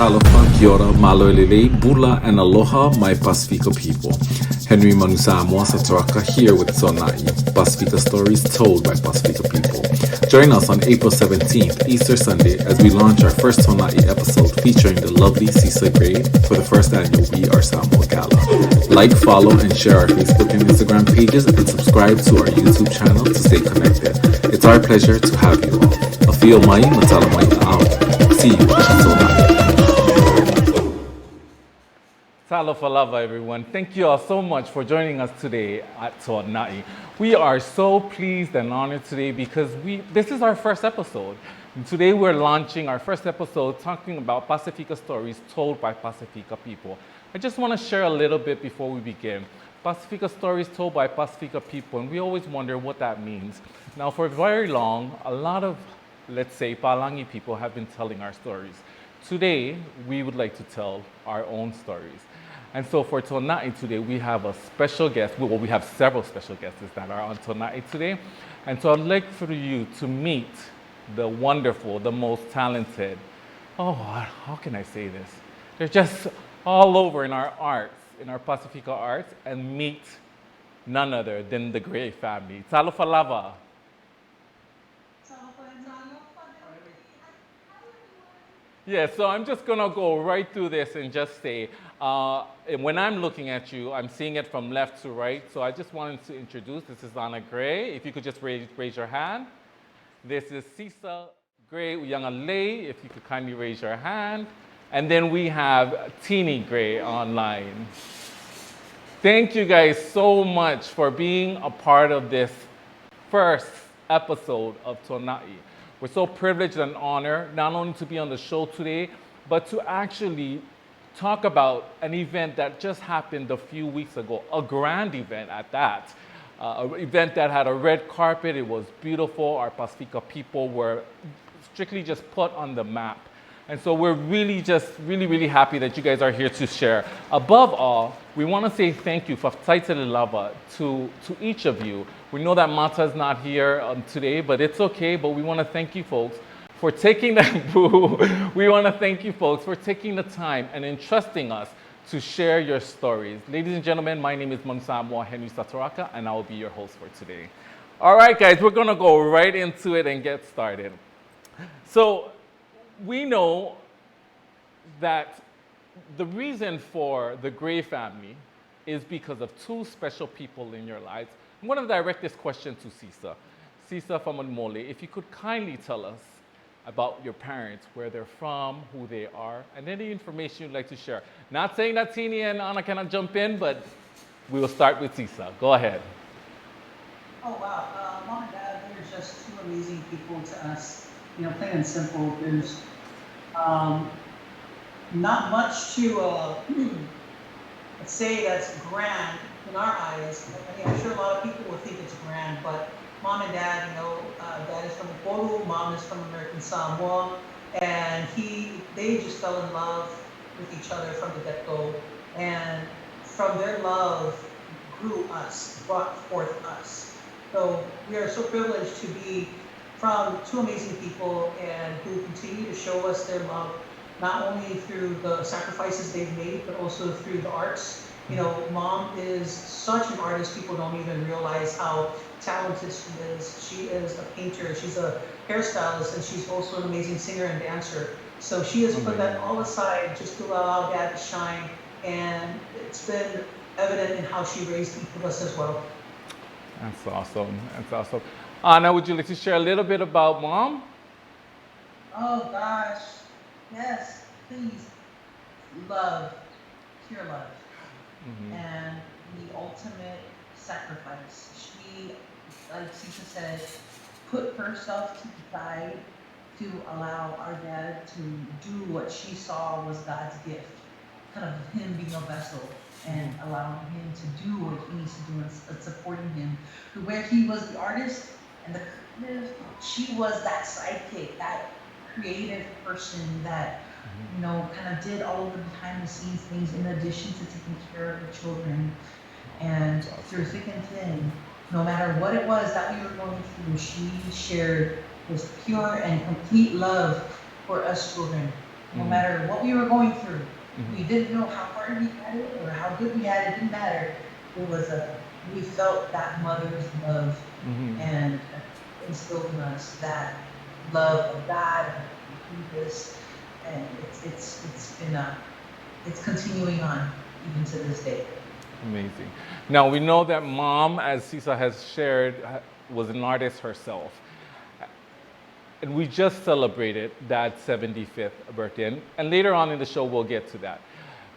Talofa, Kia ora, Maloelele, Bula, and Aloha, my Pasifika people. Henry Manusamoa, Sataraka here with Sonai, Pasifika stories told by Pasifika people. Join us on April 17th, Easter Sunday, as we launch our first Sonai episode featuring the lovely Sisa Gray for the first annual We Are Samoa Gala. Like, follow, and share our Facebook and Instagram pages, and subscribe to our YouTube channel to stay connected. It's our pleasure to have you all. Afio mai, matala mai out. See you at Sonai. Talofa lava, everyone. Thank you all so much for joining us today at Tuana'i. We are so pleased and honored today because this is our first episode. And today we're launching our first episode talking about Pasifika stories told by Pasifika people. I just want to share a little bit before we begin. Pasifika stories told by Pasifika people, and we always wonder what that means. Now, for very long, a lot of, let's say, Palangi people have been telling our stories. Today, we would like to tell our own stories. And so for Tuana'i today, we have a special guest. Well, we have several special guests that are on Tuana'i today. And so I'd like for you to meet the wonderful, the most talented, how can I say this? They're just all over in our arts, in our Pasifika arts, and meet none other than the Gray family. Talofa lava. Yeah, so I'm just gonna go right through this and just say, when I'm looking at you, I'm seeing it from left to right. So I just wanted to introduce, this is Anna Gray. If you could just raise your hand. This is Sisa Gray Uyangalei, if you could kindly raise your hand. And then we have Tini Gray online. Thank you guys so much for being a part of this first episode of Tuana'i. We're so privileged and honored not only to be on the show today, but to actually talk about an event that just happened a few weeks ago, a grand event at that. An event that had a red carpet. It was beautiful. Our Pasifika people were strictly just put on the map. And so we're really really happy that you guys are here to share. Above all, we want to say thank you for Taitele Lava to each of you. We know that Mata is not here today, but it's okay. But we want to thank you folks for taking we want to thank you folks for taking the time and entrusting us to share your stories. Ladies and gentlemen, my name is Manusamoa Henry Sataraka, and I will be your host for today. All right, guys, we're going to go right into it and get started. So we know that the reason for the Gray family is because of two special people in your lives. I'm going to direct this question to Sisa. Sisa from Mole, if you could kindly tell us about your parents, where they're from, who they are, and any information you'd like to share. Not saying that Tini and Anna cannot jump in, but we will start with Sisa. Go ahead. Oh, wow. Mom and Dad, they're just two amazing people to us. You know, plain and simple. There's not much to say that's grand in our eyes. I mean, I'm sure a lot of people will think it's grand, but Mom and Dad, you know, Dad is from Ipolu, Mom is from American Samoa, and they just fell in love with each other from the get-go, and from their love grew us, brought forth us. So we are so privileged to be from two amazing people and who continue to show us their love, not only through the sacrifices they've made, but also through the arts. You know, Mom is such an artist, people don't even realize how talented she is. She is a painter, she's a hairstylist, and she's also an amazing singer and dancer. So she has put that all aside just to allow Dad to shine, and it's been evident in how she raised each of us as well. That's awesome. That's awesome. Anna, would you like to share a little bit about Mom? Oh gosh, yes, please. Love, pure love. And the ultimate sacrifice. She, like Sisa said, put herself to the side to allow our dad to do what she saw was God's gift, kind of him being a vessel and allowing him to do what he needs to do and supporting him. Where he was the artist and the creative, she was that sidekick, that creative person that you know, kind of did all of the behind the scenes things in addition to taking care of the children. And through thick and thin, no matter what it was that we were going through, she shared this pure and complete love for us children. No matter what we were going through, we didn't know how hard we had it or how good we had it. Didn't matter. It was we felt that mother's love and instilled in us that love of God and do this, and it's been it's continuing on even to this day. Amazing. Now we know that mom, as Sisa has shared, was an artist herself. And we just celebrated Dad's 75th birthday. And later on in the show, we'll get to that.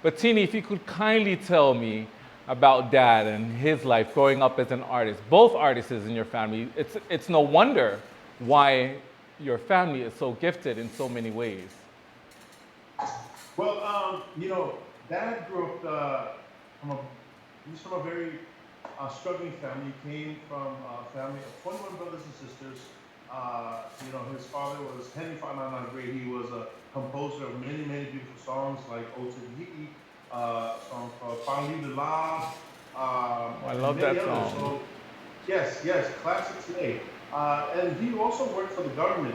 But Tini, if you could kindly tell me about Dad and his life growing up as an artist, both artists in your family, it's no wonder why your family is so gifted in so many ways. Well, Dad grew up he was from a very struggling family. He came from a family of 21 brothers and sisters. His father was Henry Fanana Gray. He was a composer of many, many beautiful songs like Ode to the Hiki, songs called Pali de La. I love that song. So, yes, classic today. And he also worked for the government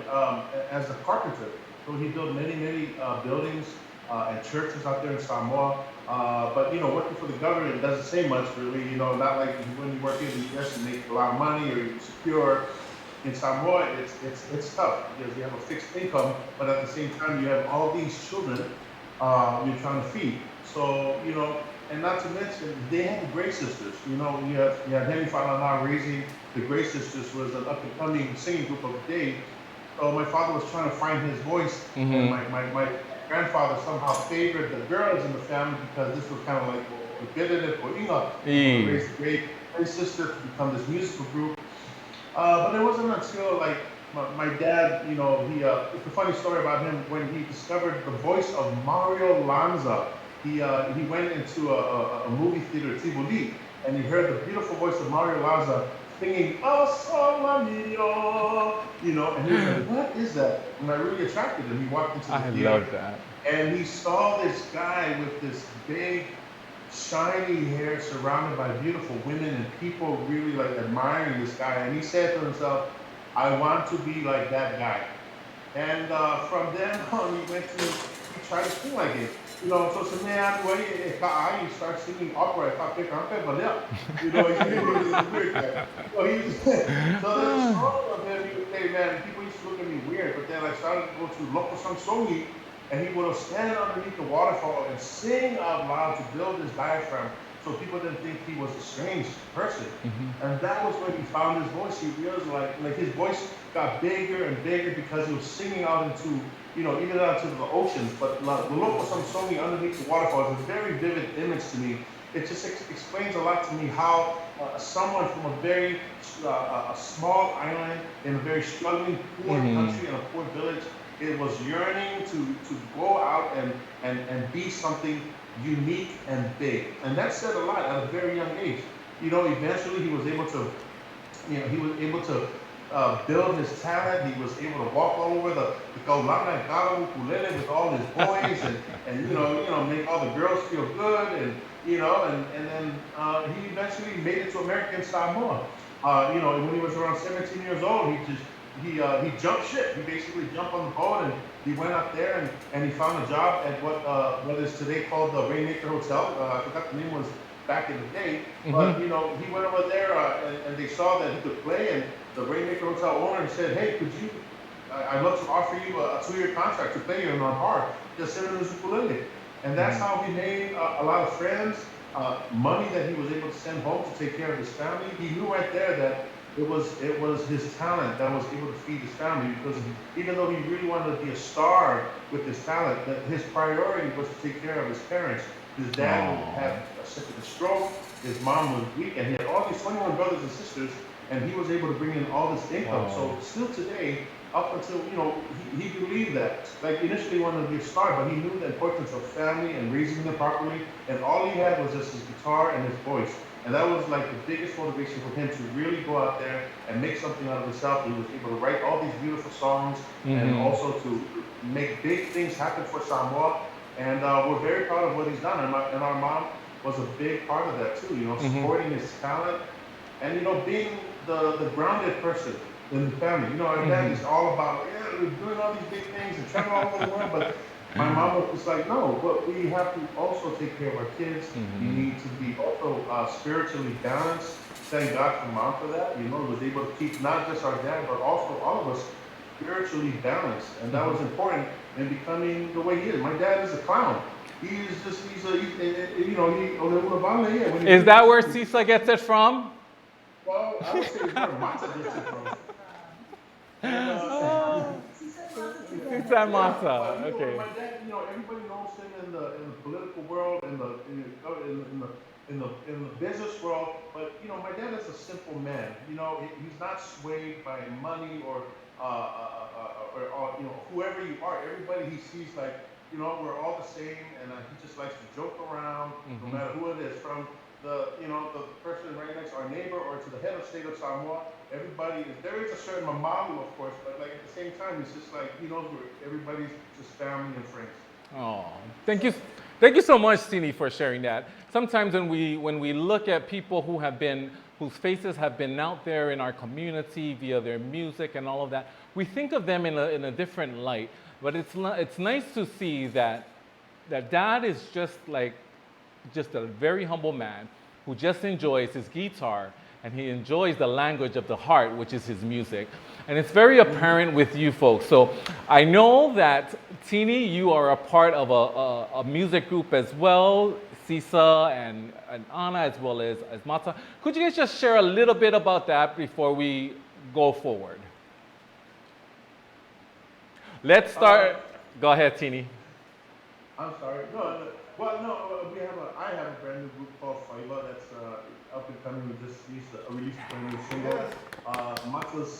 as a carpenter. So he built many, many buildings and churches out there in Samoa. But working for the government doesn't say much really. Not like when you work in the U.S. you make a lot of money or you're secure. In Samoa, it's tough because you have a fixed income, but at the same time you have all these children you're trying to feed. So and not to mention they had the Gray Sisters. You have Henry Fanana raising the Gray Sisters, was an up and coming singing group of the day. So my father was trying to find his voice, and my grandfather somehow favored the girls in the family because this was kind of like raise the Gray Sisters to become this musical group. But it wasn't until like my dad, it's a funny story about him when he discovered the voice of Mario Lanza. He went into a movie theater, Tivoli, and he heard the beautiful voice of Mario Lanza singing "Oh Soma Mio," and he was like, "What is that?" And I really attracted him. He walked into the theater. I love that. And he saw this guy with this big, shiny hair surrounded by beautiful women and people really like admiring this guy. And he said to himself, I want to be like that guy. And from then on, he tried to sing like it. So some man, you start singing opera, he's a weird guy. So the song of him, he would say, man, people used to look at me weird, but then I started to go to local Samsongi, and he would stand underneath the waterfall and sing out loud to build his diaphragm so people didn't think he was a strange person. And that was when he found his voice. He realized like his voice got bigger and bigger because he was singing out into, even out to the oceans. But the local Samsongi underneath the waterfall is a very vivid image to me. It just explains a lot to me how someone from a very a small island in a very struggling poor country in a poor village, it was yearning to go out and be something unique and big. And that said a lot at a very young age. Eventually he was able to, build his talent. He was able to walk all over the Gala and Gala ukulele with all his boys and make all the girls feel good and then he eventually made it to American Samoa. When he was around 17 years old, he jumped ship. He basically jumped on the boat and he went out there and he found a job at what is today called the Rainmaker Hotel. I forgot the name was back in the day, but he went over there and they saw that he could play, and the Rainmaker Hotel owner said, "Hey, I'd love to offer you a 2-year contract to play here in our bar, just send him his ukulele." And that's how he made a lot of friends, money that he was able to send home to take care of his family. He knew right there that it was his talent that was able to feed his family, because even though he really wanted to be a star with his talent, that his priority was to take care of his parents. His dad had a stroke, his mom was weak, and he had all these 21 brothers and sisters, and he was able to bring in all this income. So still today, up until, he believed that. Like initially he wanted to be a star, but he knew the importance of family and raising them properly, and all he had was just his guitar and his voice. And that was like the biggest motivation for him to really go out there and make something out of himself. He was able to write all these beautiful songs and also to make big things happen for Samoa. And we're very proud of what he's done. And our mom was a big part of that too, supporting his talent and, being the grounded person in the family. Our dad is all about, we're doing all these big things and traveling all over the world, but my mom was just like, no, but we have to also take care of our kids. We need to be also spiritually balanced. Thank God for mom for that. You know, was able to keep not just our dad, but also all of us spiritually balanced, and that was important in becoming the way he is. My dad is a clown. You know, yeah, when he Is that where preaches, Sisa gets it from? well, I would say it's where Mata gets it from. And Sisa wants it Sisa together. and yeah, Mata. but you know, Okay. my dad, you know, everybody knows him in the political world, in the business world. But you know, my dad is a simple man. You know, he's not swayed by money or you know, whoever you are. Everybody he sees like, you know, we're all the same, and he just likes to joke around, no matter who it is, from the, you know, the person right next to our neighbor or to the head of state of Samoa. Everybody is, there is a certain mamalu, of course, but like at the same time, it's just like, he knows we're, everybody's just family and friends. Oh, thank you. Thank you so much, Tini, for sharing that. Sometimes when we look at people who have been, whose faces have been out there in our community via their music and all of that, we think of them in a different light. But it's nice to see that Dad is just a very humble man who just enjoys his guitar and he enjoys the language of the heart, which is his music. And it's very apparent with you folks. So I know that, Tini, you are a part of a music group as well, Sisa and Anna, as well as Mata. Could you guys just share a little bit about that before we go forward? Let's start. Go ahead, Tini. I'm sorry. Well, no, I have a brand new group called Fiba that's up and coming. We just released a brand new single. Mata's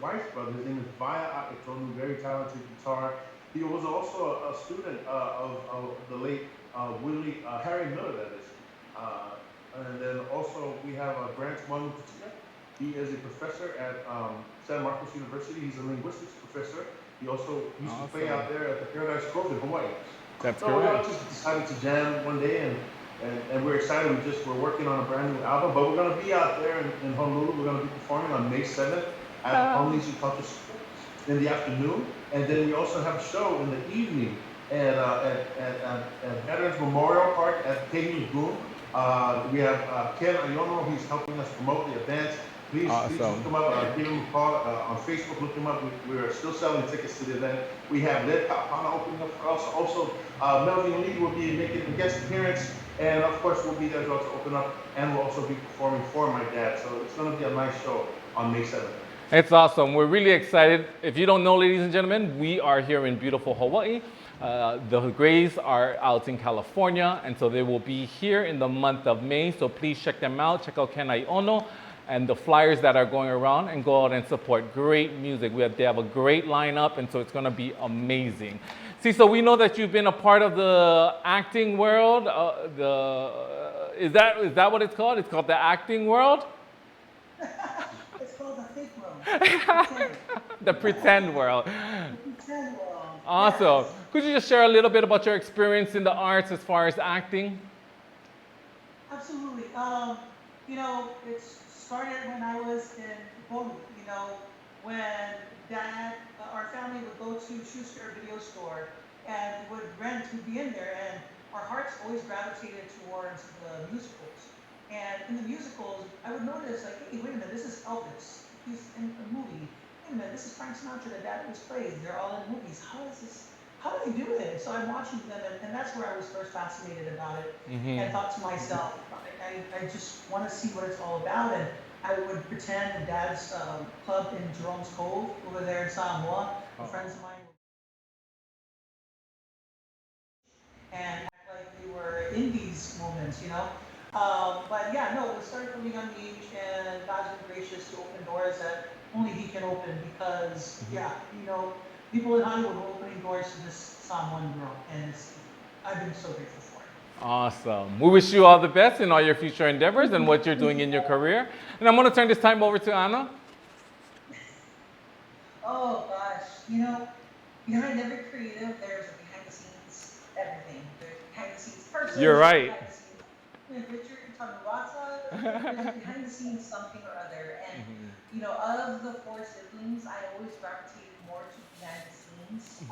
wife's brother, his name is Vaya Akitonu, very talented guitar. He was also a student of the late Harry Miller, that is. And then also we have Grant Manusamoa. He is a professor at San Marcos University. He's a linguistics professor. He also used to play out there at the Paradise Grove in Hawaii. That's So we all correct. just decided to jam one day, and we're excited. We're working on a brand new album, but we're going to be out there in Honolulu. We're going to be performing on May 7th at Polynesian Culture School in the afternoon, and then we also have a show in the evening at Veterans Memorial Park at Kehi Lagoon. We have Ken Ayono, he's helping us promote the event. Please look him up, give him a call on Facebook, look him up. We're still selling tickets to the event. We have Led Kapana opening up for us. Also, Melvin Lee will be making a guest appearance. And of course, we'll be there as well to open up. And we'll also be performing for my dad. So it's going to be a nice show on May 7th. It's awesome. We're really excited. If you don't know, ladies and gentlemen, we are here in beautiful Hawaii. The Grays are out in California, and so they will be here in the month of May. So please check them out. Check out Ken Aiono and the flyers that are going around, and go out and support great music. They have a great lineup, and so it's going to be amazing. See, so we know that you've been a part of the acting world. Is that what it's called? It's called the acting world? It's called the fake world. The pretend world. The pretend world. Awesome. Yes. Could you just share a little bit about your experience in the arts as far as acting? Absolutely. You know, it started when I was in Polu. You know, when Dad, our family would go to Schuster Video Store and would rent, we'd be in there, and our hearts always gravitated towards the musicals. And in the musicals, I would notice, like, hey, wait a minute, this is Elvis. He's in a movie. Wait a minute, this is Frank Sinatra that Dad always plays. They're all in movies. How is this? How do they do it? So I'm watching them, and that's where I was first fascinated about it, and thought to myself, I just want to see what it's all about. And I would pretend in Dad's club in Jerome's Cove over there in Samoa. Friends of mine and act like we were in these moments, you know. But yeah, no, it started from a young age, and God's been gracious to open doors that only He can open because, yeah, you know, people in Hollywood were opening doors to this Samoan girl, and I've been so grateful for it. Awesome. We wish you all the best in all your future endeavors and what you're doing in your career. And I'm going to turn this time over to Anna. Oh gosh, you know, behind every creative, there's a behind the scenes everything. There's behind the scenes person. You're right. Behind the scenes Richard Tanuwata. There's behind the scenes something or other. And you know, of the four siblings, I always gravitated more to behind the scenes.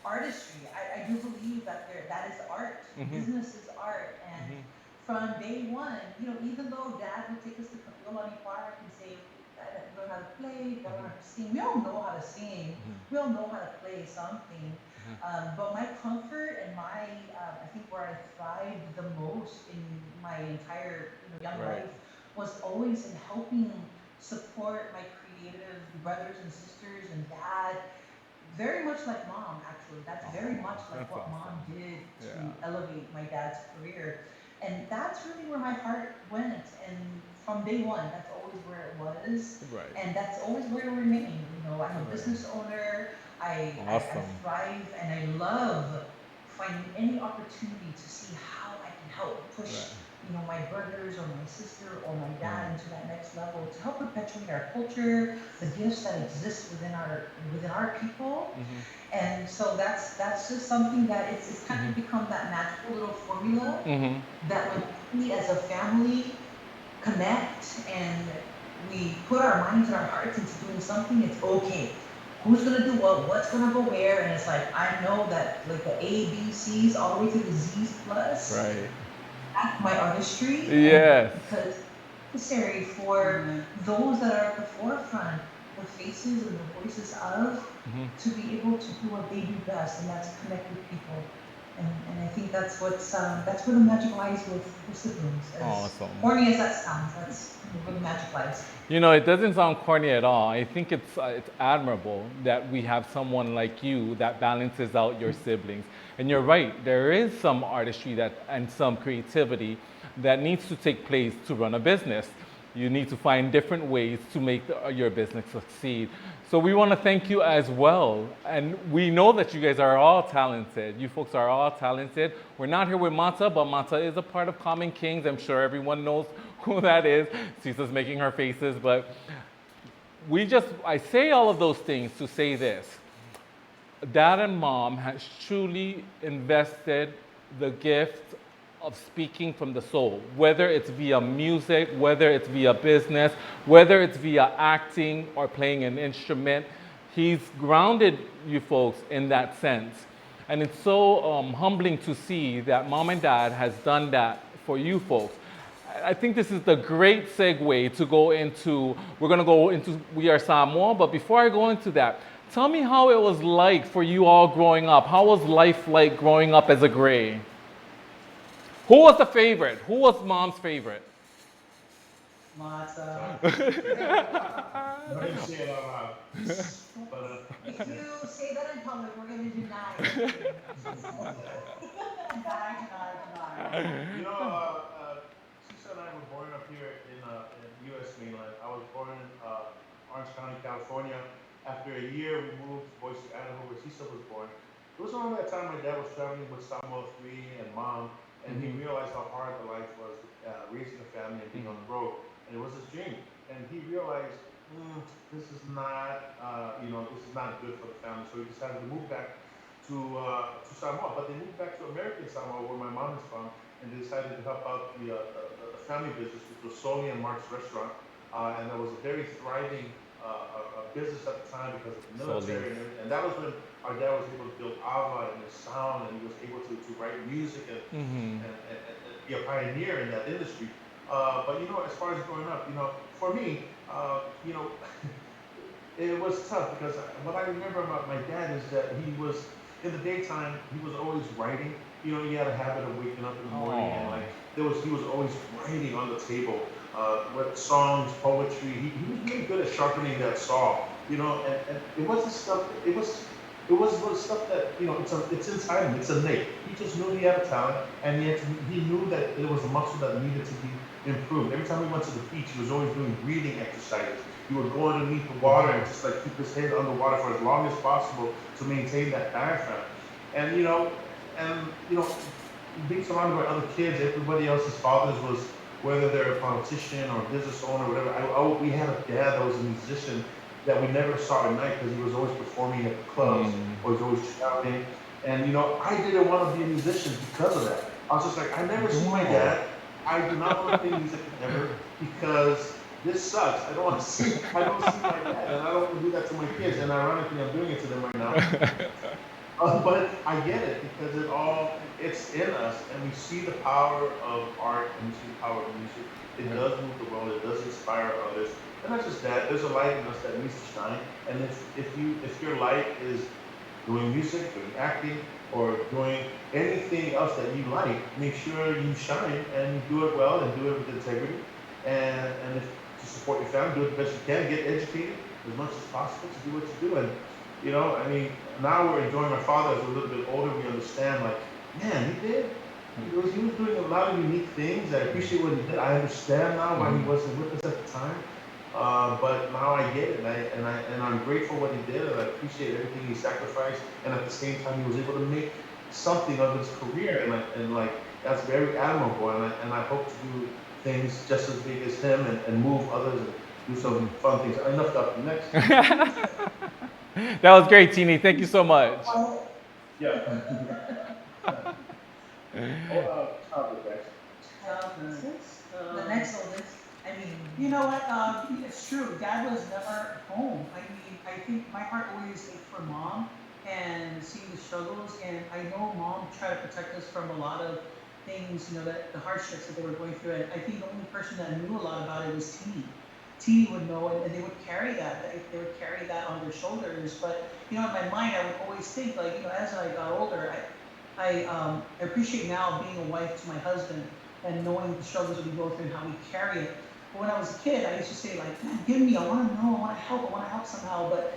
artistry. I do believe that that is art. Business is art. And from day one, even though Dad would take us to Kapiolani Park and say, "Gotta learn how to play, gotta learn how to sing." We all know how to sing. We all know how to play something. But my comfort and I think where I thrived the most in my entire young Right. life was always in helping support my creative brothers and sisters and dad, very much like mom, actually. That's very much like That's what mom awesome. did to Yeah. elevate my dad's career. And that's really where my heart went. And from day one, that's always where it was. Right. And that's always where it will remain. I'm a Right. business owner. I Awesome. thrive and I love finding any opportunity to see how I can help push Right. my brothers or my sister or my dad into that next level to help perpetuate our culture, the gifts that exist within our people. And so that's just something that it's kind of become that magical little formula that when we as a family connect and we put our minds and our hearts into doing something, it's okay. Who's gonna do what? What's gonna go where? And it's like I know that like the A, B, C's all the way to the Z's plus. Right. That's my artistry, and Yes. because it's necessary for those that are at the forefront, the faces and the voices of, to be able to do what they do best, and that's connect with people. And I think that's where the magic lies with siblings. As Awesome. corny as that sounds, that's where the magic lies. It doesn't sound corny at all. I think it's admirable that we have someone like you that balances out your siblings. And you're right, there is some artistry and some creativity that needs to take place to run a business. You need to find different ways to make your business succeed. So we want to thank you as well. And we know that you guys are all talented. You folks are all talented. We're not here with Mata, but Mata is a part of Common Kings. I'm sure everyone knows who that is. Sisa's making her faces, but I say all of those things to say this. Dad and mom has truly invested the gift of speaking from the soul, whether it's via music, whether it's via business, whether it's via acting or playing an instrument. He's grounded you folks in that sense. And it's so humbling to see that mom and dad has done that for you folks. I think this is the great segue to go into, we're going to go into We Are Samoa, but before I go into that, tell me how it was like for you all growing up. How was life like growing up as a Gray? Who was the favorite? Who was mom's favorite? Mata. I didn't say it out loud. But If you say that in public, we're gonna deny it. Deny. Sisa and I were born up here in U.S. mainland. I was born in Orange County, California. After a year, we moved to Boise, Idaho, where Sisa was born. It was around that time my dad was traveling with Samoa 3 and mom, and he realized how hard the life was raising a family and being on the road. And it was his dream. And he realized, this is not, this is not good for the family. So he decided to move back to Samoa. But they moved back to American Samoa, where my mom is from, and they decided to help out the family business, which was Soli and Mark's restaurant. And that was a very thriving business at the time because of the military. And that was when our dad was able to build Ava and his sound, and he was able to write music and be a pioneer in that industry. But as far as growing up, for me, it was tough because what I remember about my dad is that he was in the daytime he was always writing. He had a habit of waking up in the morning and like he was always writing on the table, with songs, poetry. He was really good at sharpening that saw. And it wasn't stuff. It was stuff that it's inside him. It's innate. He just knew he had a talent, and yet he knew that it was a muscle that needed to be improved. Every time we went to the beach, he was always doing breathing exercises. He would go underneath the water and just like keep his head underwater for as long as possible to maintain that diaphragm. And being surrounded by other kids, everybody else's fathers was, whether they're a politician or a business owner or whatever. We had a dad that was a musician that we never saw at night because he was always performing at the clubs or he was always shouting. And I didn't want to be a musician because of that. I was just like, I never see my dad. I do not want to play music ever because this sucks. I don't see my dad, and I don't want to do that to my kids. And ironically, I'm doing it to them right now. But I get it because it's in us, and we see the power of art and we see the power of music. It does move the world. It does inspire others, and not just that. There's a light in us that needs to shine. And if your light is doing music, doing acting, or doing anything else that you like, make sure you shine and do it well and do it with integrity. And if to support your family, do it the best you can. Get educated as much as possible to do what you do. And I mean, now we're enjoying our father as a little bit older. We understand, like, man, he did. He was doing a lot of unique things. I appreciate what he did. I understand now why he wasn't with us at the time. But now I get it, and I'm grateful what he did, and I appreciate everything he sacrificed. And at the same time, he was able to make something of his career, and like that's very admirable. And I hope to do things just as big as him, and move others and do some fun things. Enough up next. That was great, Tini. Thank you so much. Yeah. Stop it, guys. The next oldest. I mean, you know what? It's true. Dad was never home. I mean, I think my heart always ached for mom and seeing the struggles. And I know mom tried to protect us from a lot of things, that the hardships that they were going through. And I think the only person that knew a lot about it was Tini. Tini would know, and they would carry that. They would carry that on their shoulders. But in my mind, I would always think, like, as I got older, I appreciate now being a wife to my husband and knowing the struggles that we go through and how we carry it. But when I was a kid, I used to say, like, man, give me, I want to know, I want to help somehow. But,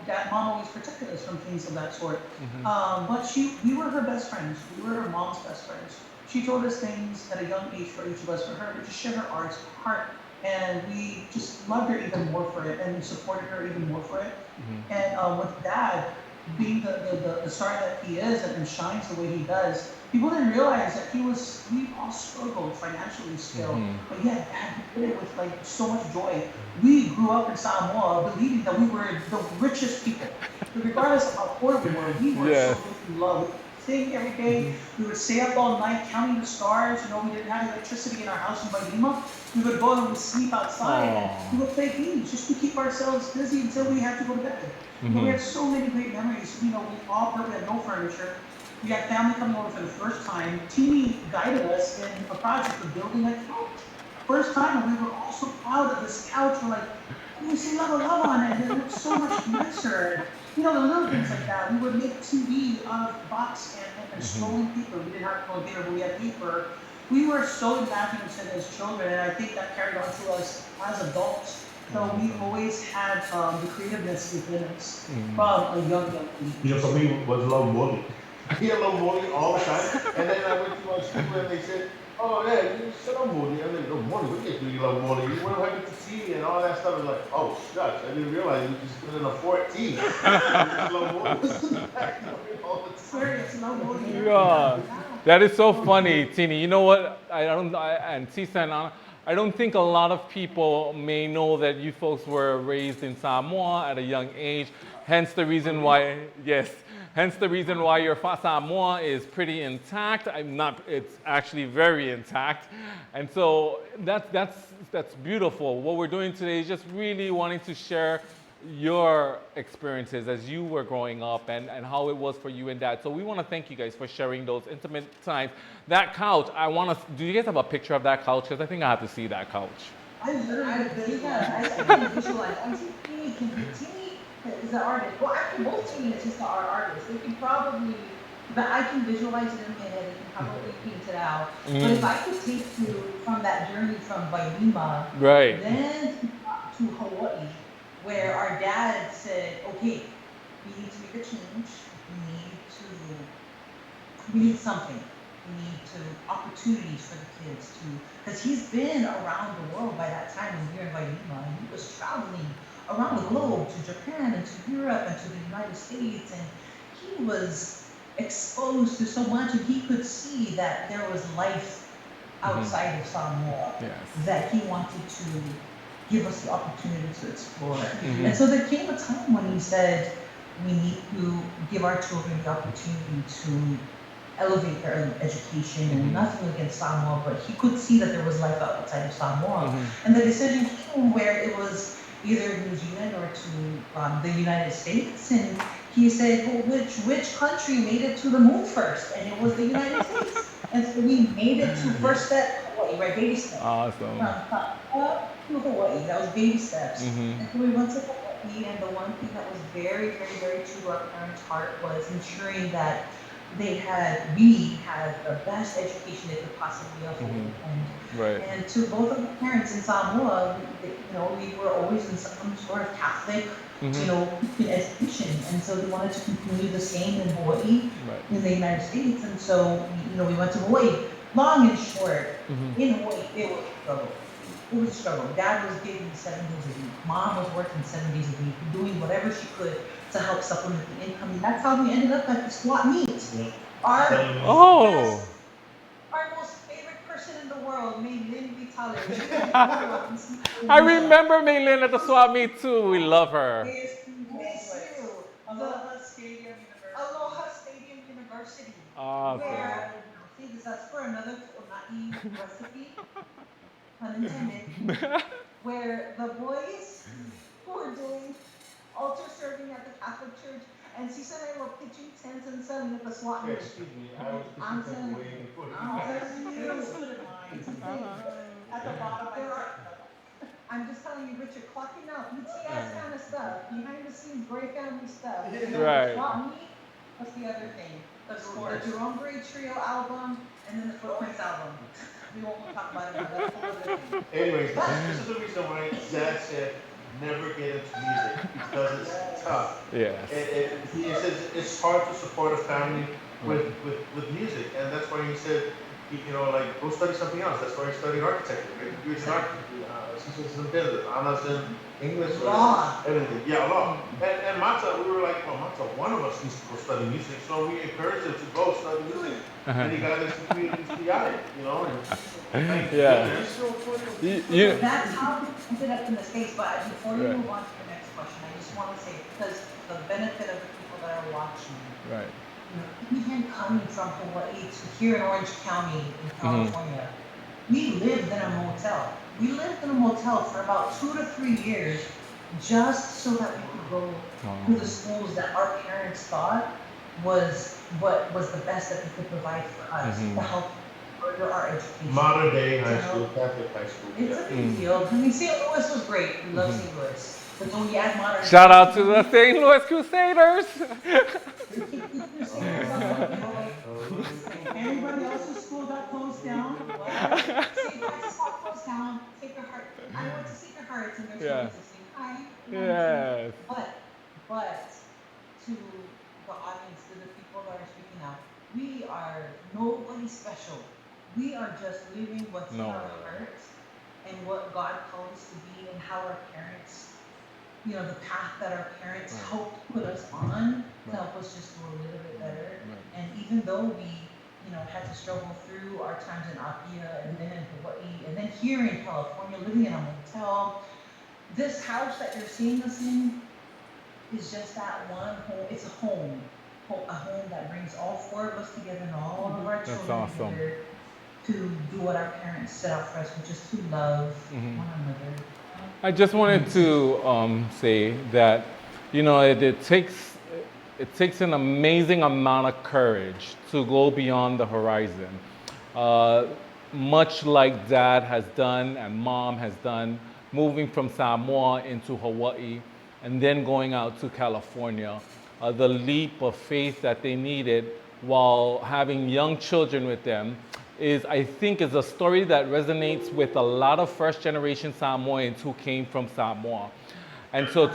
that mom always protected us from things of that sort. But we were her best friends. We were her mom's best friends. She told us things at a young age for each of us, for her to just share her heart. And we just loved her even more for it, and we supported her even more for it. And with Dad being the star that he is, and shines the way he does, people didn't realize that we all struggled financially still, but yet Dad did it with like so much joy. We grew up in Samoa believing that we were the richest people. But regardless of how poor we were Yes. so in love. Sing every day. We would stay up all night counting the stars. We didn't have electricity in our house in Baima. We would go and we would sleep outside. And we would play games just to keep ourselves busy until we had to go to bed. But we had so many great memories. We had no furniture. We had family coming over for the first time. Tini guided us in a project of building a couch. First time, and we were all so proud of this couch. We're like, we see love on it. It looks so much nicer. The little things like that. We would make TV out of box and stolen paper. We didn't have paper, but we had paper. We were so imaginative as children, and I think that carried on to us as adults. So we always had the creativeness within us from a young age. For me, it was love money. He had love money all the time. And then I went to my school and they said, oh, yeah, you said love money. I said, no money, what do you do? You love money. You want to have to see and all that stuff. I was like, oh, shucks, I didn't realize you just put in a 14. Love money. Serious, love money. Yeah, that is so funny, Tini. You know what? And Sisa and Anna, I don't think a lot of people may know that you folks were raised in Samoa at a young age. Hence the reason why, yes, hence the reason why your Samoa is pretty intact. It's actually very intact. And so that's beautiful. What we're doing today is just really wanting to share your experiences as you were growing up and how it was for you and Dad. So we want to thank you guys for sharing those intimate times. That couch, do you guys have a picture of that couch? Because I think I have to see that couch. I literally can visualize. I think Tini is an artist. Well, actually, both Tini and Sisa are artists. They can probably, but I can visualize it in my head and can probably paint it out. But if I could take you from that journey from Baima, right, then to Hawaii, where our dad said, okay, we need to make a change. We need something. We need opportunities for the kids because he's been around the world by that time when we were in Baima, and he was traveling around the globe to Japan and to Europe and to the United States, and he was exposed to so much, and he could see that there was life outside of Samoa that he wanted to give us the opportunity to explore. And so there came a time when he said, we need to give our children the opportunity to elevate their education, and nothing against Samoa, but he could see that there was life outside of Samoa. And the decision came where it was either New Zealand or to the United States, and he said, well, which country made it to the moon first? And it was the United States. And so we made it to first step Hawaii, right? Baby steps. Awesome. From Papua to Hawaii. That was baby steps. Mhm. And so we went to Hawaii, and the one thing that was very, very, very true to our parents' heart was ensuring that we had the best education they could possibly afford. Right. And to both of the parents in Samoa, we were always in some sort of Catholic, education, and so they wanted to continue the same in Hawaii, Right. in the United States, and so we went to Hawaii. Long and short, in Hawaii, it was a struggle. It was a struggle. Dad was given 7 days a week. Mom was working 7 days a week, doing whatever she could to help supplement the income. And that's how we ended up at the swap meet. Yeah. Oh. Our most favorite person in the world, Maylin Vitale. I remember Maylin at the swap meet too. We love her. Aloha Stadium University. Aloha Stadium University. Awesome. Where, see, that's for another Onai recipe, pun intended, where the boys who were doing altar serving at the Catholic Church, and Sisa and I were pitching tents and selling at the swap meet. Excuse me, I was I'm thinking telling the way you. you can put it. I'm telling you. At the bottom, There are, I'm just telling you, Richard, clocking out, BTS kind of stuff, behind the scenes, great family stuff. Right. Swap meet, what's the other thing? The Jerome Gray Trio album, and then the Footprints album. We won't talk about it now, that's a whole other thing. Anyways, this is the reason why Dad said never get into music because it's tough. Yes. He says it's hard to support a family with music, and that's why he said, go study something else. That's why he studied architecture. Right? He was an architect. Since in business, Anna's in English, Law. everything. Yeah, law. And Mata, we were like, well, Mata, one of us needs to go study music, so we encouraged him to go study music. And he got his degree in CI, and Yeah. That's how we ended up in the States, but before you Right. move on to your next question, I just want to say, because the benefit of the people that are watching, Right. even coming from Hawaii to here in Orange County in California, we lived in a motel. We lived in a motel for about 2 to 3 years just so that we could go to the schools that our parents thought was what was the best that they could provide for us to help further our education. Modern day high school, Catholic high school. It's a big deal. I mean, St. Louis was great. We love St. Louis. But when you add modern Shout out to the St. Louis Crusaders. Everybody else's school got closed down. St. Francis got closed down. Sacred Heart. I went to Sacred Hearts and there's Yeah. to sing hi. Yes. But to the audience, to the people that are speaking now, we are nobody special. We are just living what's in No. our hearts and what God called us to be and how our parents, the path that our parents helped put us on to help us just do a little bit better. And even though we, had to struggle through our times in Apia and then in Hawaii and then here in California, living in a motel, this house that you're seeing us in is just that one home. It's a home that brings all 4 of us together and all of our children awesome. together to do what our parents set out for us, which is to love one another. I just wanted to say that, it takes an amazing amount of courage to go beyond the horizon. Much like Dad has done and Mom has done, moving from Samoa into Hawaii and then going out to California. The leap of faith that they needed while having young children with them I think is a story that resonates with a lot of first-generation Samoans who came from Samoa. And so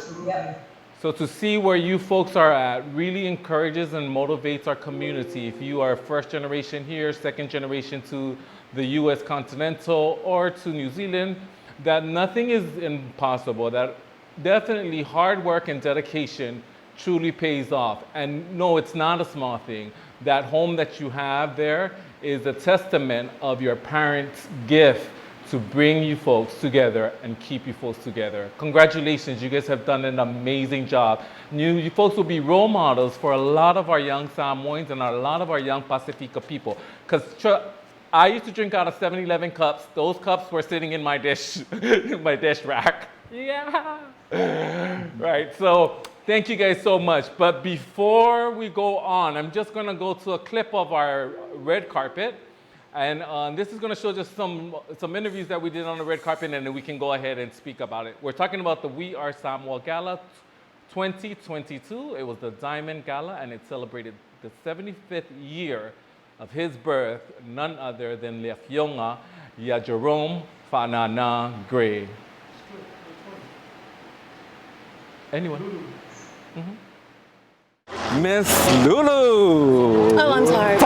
to see where you folks are at really encourages and motivates our community. If you are first generation here, second generation to the US continental or to New Zealand, that nothing is impossible, that definitely hard work and dedication truly pays off. And no, it's not a small thing. That home that you have there is a testament of your parents' gift to bring you folks together and keep you folks together. Congratulations, you guys have done an amazing job. You folks will be role models for a lot of our young Samoans and a lot of our young Pacifica people. Because I used to drink out of 7-Eleven cups. Those cups were sitting in my dish, my dish rack. Yeah. Right, so Thank you guys so much. But before we go on, I'm just going to go to a clip of our red carpet. And this is going to show just some interviews that we did on the red carpet, and then we can go ahead and speak about it. We're talking about the We Are Samoa Gala 2022. It was the Diamond Gala, and it celebrated the 75th year of his birth, none other than Leafionga Ya Jerome Fanana Gray. Anyone? Miss Lulu. Oh, I'm sorry.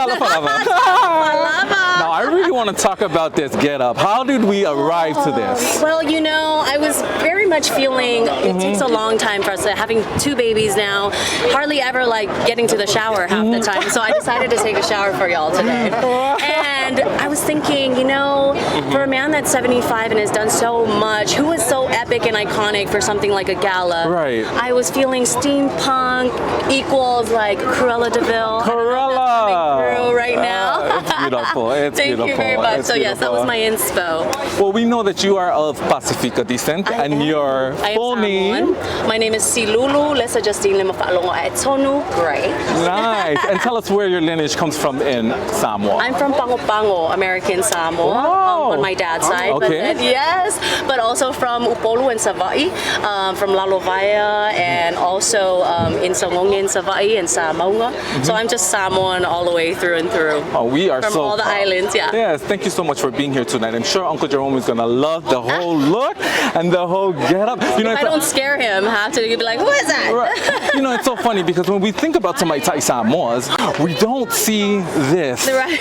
Now, I really want to talk about this get up. How did we arrive to this? Well, you know, I was very much feeling it takes a long time for us having 2 babies now, hardly ever like getting to the shower half the time. So I decided to take a shower for y'all today. And I was thinking, you know, for a man that's 75 and has done so much, who is so epic and iconic for something like a gala? Right. I was feeling steampunk equals like Cruella DeVille. Cruella! Right now. It's beautiful. It's Thank beautiful. you very much. It's so yes, that was my inspo. Well, we know that you are of Pacifica descent, and your full name. My name is Silulu Lesa Justine Limafalongo Etonu Gray. Nice. And tell us where your lineage comes from in Samoa. I'm from Pango, American Samoa, on my dad's side. Okay. But also from Upolu and Savai, from Lalovaya, and also in Songongin, Savai, and Samoa. So I'm just Samoan all the way through and through. Oh, we are from so all the islands, yeah. Yes, thank you so much for being here tonight. I'm sure Uncle Jerome is gonna love the whole look and the whole getup. You know, if I don't scare him, I have to be like, who is that? Right. You know, it's so funny because when we think about Tamaitai Samoas, we don't see this, Right.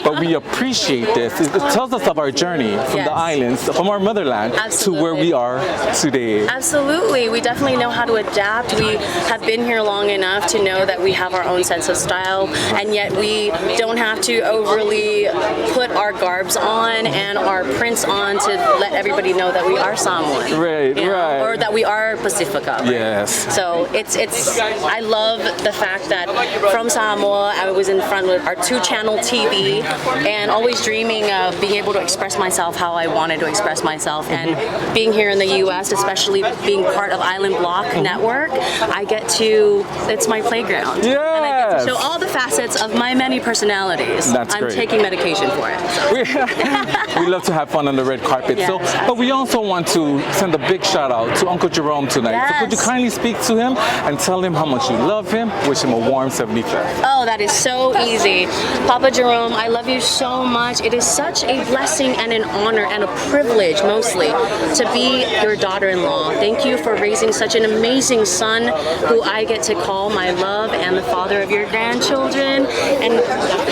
but we appreciate this. It tells us of our journey from the islands, from our motherland, to where we are today. Absolutely. We definitely know how to adapt. We have been here long enough to know that we have our own sense of style, and yet we don't have to overly put our garbs on and our prints on to let everybody know that we are Samoan. Right, right. Or that we are Pacifica. Right? Yes. So I love the fact that from Samoa, I was in front with our 2-channel TV and always dreaming of being able to express myself how I wanted to express myself. And being here in the U.S., especially being part of Island Block Network, it's my playground. Yes. And I get to show all the facets of my many personalities. That's I'm great. taking medication for it. So. We love to have fun on the red carpet. Yes, but we also want to send a big shout out to Uncle Jerome tonight. Yes. So could you kindly speak to him and tell him how much you love him? Wish him a warm 75th. Oh, that is so easy. Papa Jerome, I love you so much. It is such a blessing and an honor and a privilege, mostly, to be your daughter-in-law. Thank you for raising such an amazing son who I get to call my love and the father of your grandchildren. And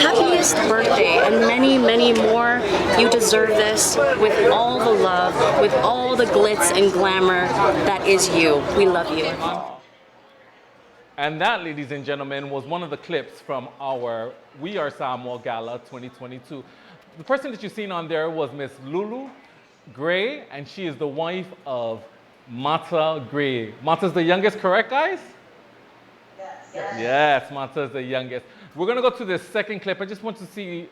happiest birthday and many, many more. You deserve this with all the love, with all the glitz and glamour that is you. We love you. And that, ladies and gentlemen, was one of the clips from our We Are Samoa Gala 2022. The person that you've seen on there was Miss Lulu Gray, and she is the wife of Mata Gray. Mata's the youngest, correct, guys? Yes. Yes, Mata's the youngest. We're going to go to the second clip. I just want to see,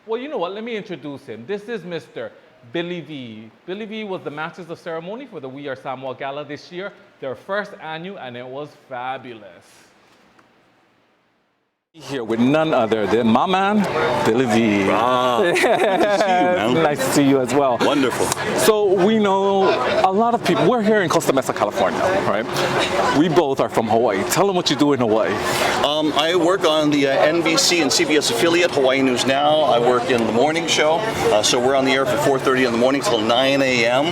well, you know what? Let me introduce him. This is Mr. Billy V. Billy V was the Masters of Ceremony for the We Are Samoa Gala this year, their first annual, and it was fabulous. Here with none other than my man, Billy V. Ah, nice to see you, man. Nice to see you as well. Wonderful. So we know a lot of people, we're here in Costa Mesa, California, right? We both are from Hawaii. Tell them what you do in Hawaii. I work on the NBC and CBS affiliate, Hawaii News Now. I work in the morning show, so we're on the air from 4:30 in the morning till 9 a.m.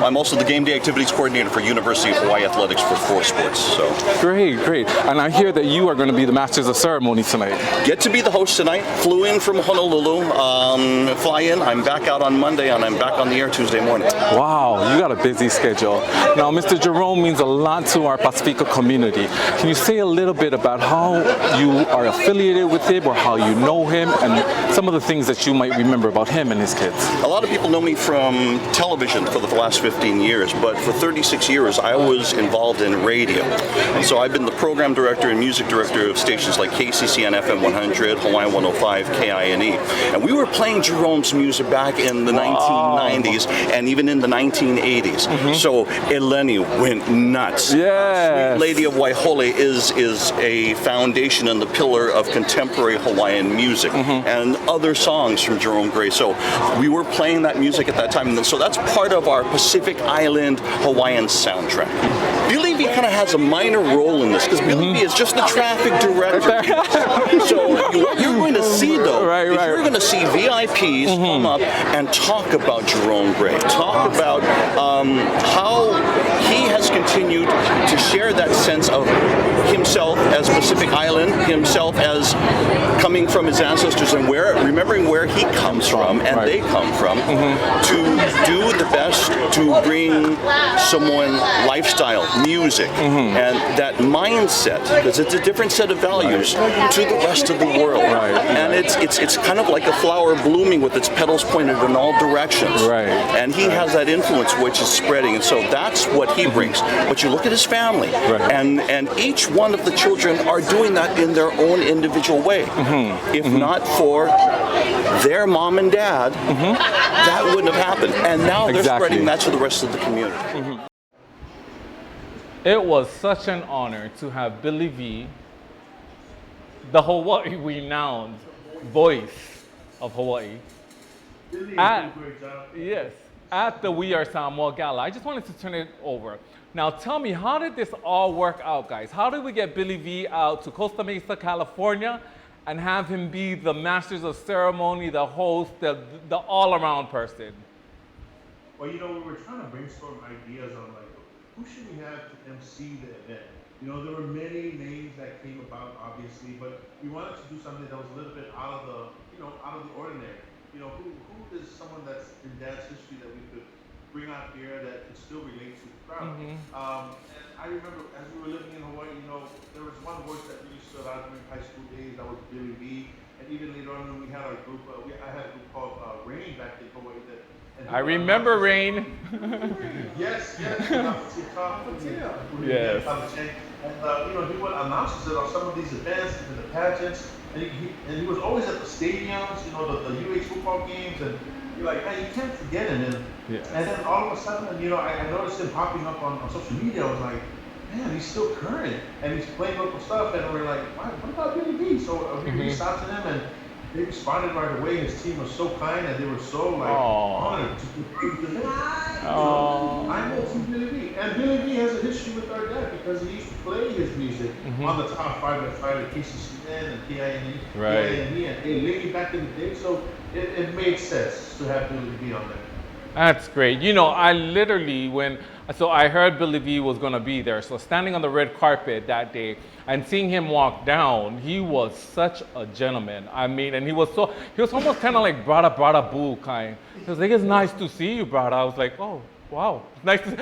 I'm also the game day activities coordinator for University of Hawaii Athletics for 4 sports. So Great, great. And I hear that you are going to be the Masters of Ceremony tonight. Get to be the host tonight. Flew in from Honolulu. Fly in. I'm back out on Monday, and I'm back on the air Tuesday morning. Wow, you got a busy schedule. Now, Mr. Jerome means a lot to our Pacifica community. Can you say a little bit about how you are affiliated with him or how you know him and some of the things that you might remember about him and his kids? A lot of people know me from television for the last 15 years, but for 36 years I was involved in radio. And so I've been the program director and music director of stations like KCCN FM 100, Hawaiian 105, KINE. And we were playing Jerome's music back in the 1990s and even in the 1980s. So Eleni went nuts. Yes. Sweet Lady of Waihole is a foundation and the pillar of contemporary Hawaiian music and other songs from Jerome Gray. So we were playing that music at that time. And so that's part of our Pacific Island Hawaiian soundtrack. Billy V kind of has a minor role in this because Billy V is just the traffic director. So what you're going to see though, is you're going to see VIPs come up and talk about Jerome Gray, talk about how he has continued to share that sense of himself as Pacific Island, himself as coming from his ancestors and remembering where he comes from and they come from, to do the best to bring Samoan lifestyle, music, and that mindset, because it's a different set of values, to the rest of the world. And it's kind of like a flower blooming with its petals pointed in all directions. And he has that influence which is spreading, and so that's what he brings. But you look at his family, and each one of the children are doing that in their own individual way. If not for their mom and dad, that wouldn't have happened. And now they're spreading that to the rest of the community. It was such an honor to have Billy V, the Hawaii renowned voice of Hawaii, at the We Are Samoa Gala. I just wanted to turn it over. Now tell me, how did this all work out, guys? How did we get Billy V out to Costa Mesa, California, and have him be the masters of ceremony, the host, the all-around person? Well, you know, we were trying to brainstorm ideas on like, who should we have to MC the event? You know, there were many names that came about, obviously, but we wanted to do something that was a little bit out of the ordinary. You know, who is someone that's in Dad's history that we could bring out here that could still relate to the crowd? And I remember as we were living in Hawaii, you know, there was one voice that really stood out during high school days. That was Billy V. And even later on when we had our group, I had a group called Rain back in Hawaii. I remember Rain. Yes. Yes. And you know, he would announce us at some of these events and the pageants, and he was always at the stadiums, you know, the UH football games, and you're like, man, you can't forget him. And then all of a sudden, you know, I noticed him popping up on social media. I was like, man, he's still current, and he's playing local stuff, and we're like, what about Billy V? So we reached out to them, and they responded right away. His team was so kind, and they were so like honored to be part of the event. I know from Billy V, and Billy V has a history with our dad because he used to play his music on the top 5 at KCCN and KINE, and A back in the day. So it made sense to have Billy V on there. That's great. You know, I literally, so I heard Billy V was going to be there. So standing on the red carpet that day and seeing him walk down, he was such a gentleman. I mean, and he was almost kind of like brada boo kind. He was like, it's nice to see you, brada. I was like, oh, wow. Nice to see.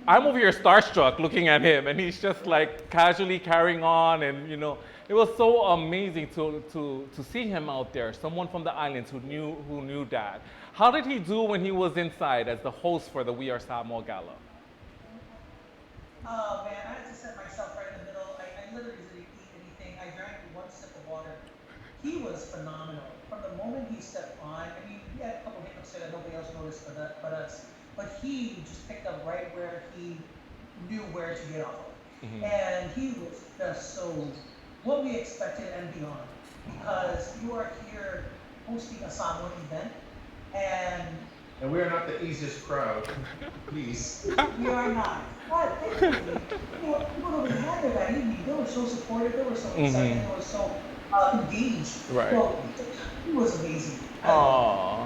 I'm over here starstruck looking at him, and he's just like casually carrying on, and you know, it was so amazing to see him out there, someone from the islands who knew Dad. How did he do when he was inside as the host for the We Are Samoa Gala? Oh man, I had to set myself right in the middle. I literally didn't eat anything. I drank one sip of water. He was phenomenal. From the moment he stepped on, I mean, he had a couple hiccups that nobody else noticed but us. But he just picked up right where he knew where to get off of. And he was just so what we expected and beyond. Because you are here hosting a Samoan event, and we are not the easiest crowd, please. We are not. But thankfully, you know, people that we had there that evening, they were so supportive, they were so excited, they were so engaged. Well, it was amazing. I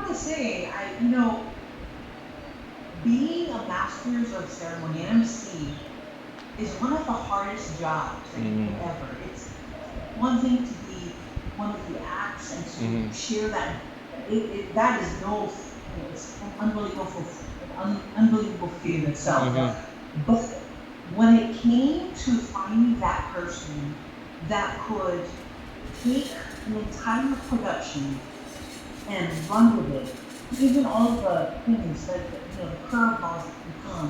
was saying, you know, being a master's of ceremony, an MC, is one of the hardest jobs that you could ever. It's one thing to be one of the acts and to share that. That is it's an unbelievable feeling itself. But when it came to finding that person that could take an entire production and run with it, even all of the things that the curveballs that can come,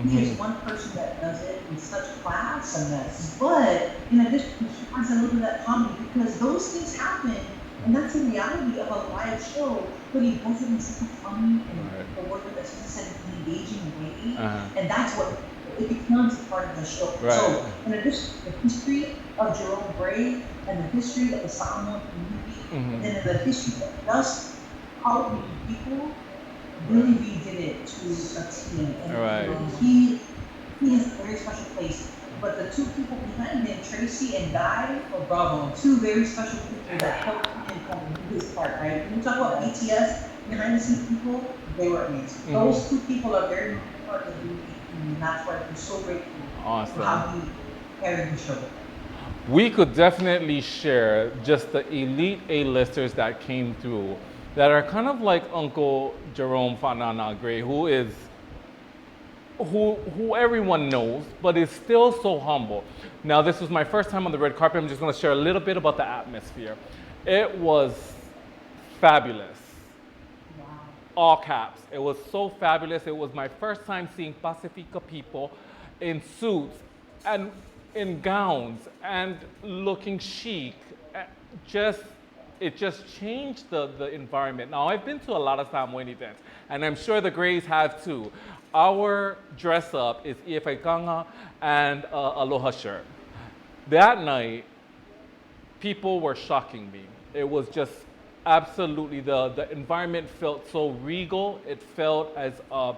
He is one person that does it in such class, but in addition, he adds a little bit of that comedy because those things happen, and that's the reality of a live show. But he does it in such a funny and the word that Sisa said, engaging way, and that's what it becomes a part of the show. Right. So, in addition to the history of Jerome Gray and the history of the Samoan community, and then the history of just how people really redid it to a T. And he has a very special place. But the two people behind him, Tracy and Guy, or Bravo, two very special people that helped him come do his part, right? When we talk about BTS, behind the scenes people, they were amazing. Those two people are very much part of the movie, and that's why I'm so grateful for how he carried the show. We could definitely share just the elite A-listers that came through that are kind of like Uncle Jerome Fanana Gray, who everyone knows, but is still so humble. Now, this was my first time on the red carpet. I'm just going to share a little bit about the atmosphere. It was fabulous. Wow. All caps. It was so fabulous. It was my first time seeing Pacifica people in suits and in gowns and looking chic. It just changed the environment. Now, I've been to a lot of Samoan events, and I'm sure the Grays have too. Our dress up is Iefekanga and Aloha shirt. That night, people were shocking me. It was just absolutely, the environment felt so regal. It felt as, I'm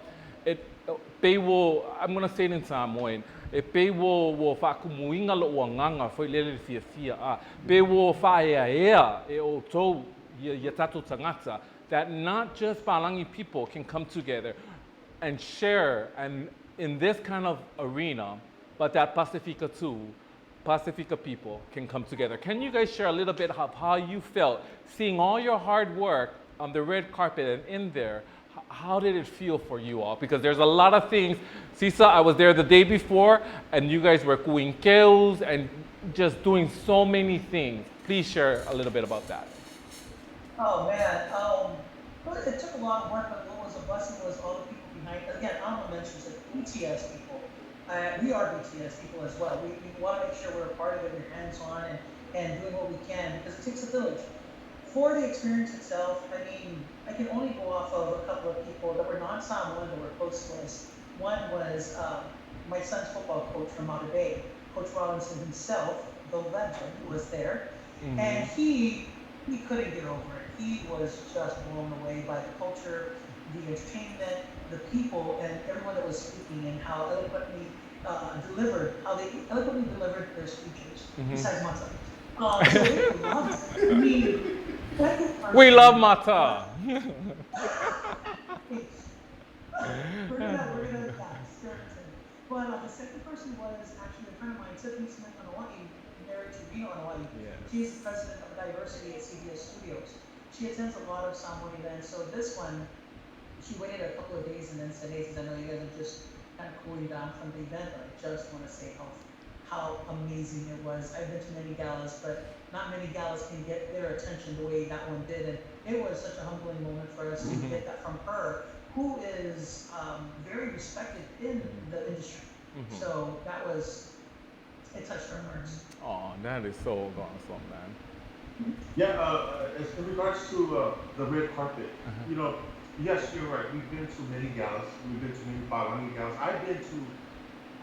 gonna say it in Samoan, e pe wo whakumuinga lo ua nganga whai lele fia fia a. Pe wo whaea ea e o tau ia tato tangata, that not just Palangi people can come together and share and in this kind of arena, but that Pacifica too, Pacifica people can come together. Can you guys share a little bit of how you felt seeing all your hard work on the red carpet and in there? How did it feel for you all? Because there's a lot of things. Sisa, I was there the day before, and you guys were kuinkeus and just doing so many things. Please share a little bit about that. Oh man, well, it took a lot of work, but what was a blessing was all the people behind. Again, honorable mentions like BTS people. We are BTS people as well. We want to make sure we're a part of it, we're hands-on and doing what we can because it takes a village. For the experience itself, I mean, I can only go off of a couple of people that were non-Samoan that were close to us. One was my son's football coach from Mater Bay, Coach Robinson himself, the legend, was there, and he couldn't get over it. He was just blown away by the culture, the entertainment, the people, and everyone that was speaking, and how eloquently delivered their speeches. Besides Mata, so they loved it. I mean, we love Mata. we're gonna certain. But the second person was actually a friend of mine, Tiffany Smith Anawai, married to Reno Anawai. She's the president of diversity at CBS Studios. She attends a lot of Samoan events. So this one, she waited a couple of days and then said, "Hey, I know you guys are just kind of cooling down from the event, but I just want to say how amazing it was. I've been to many galas, but not many galas can get their attention the way that one did, and it was such a humbling moment for us to get that from her, who is very respected in the industry. So it touched our hearts. Oh, that is so awesome, man. Yeah, as in regards to the red carpet, you know, yes, you're right. We've been to many galas. We've been to many Palangi galas. I've been to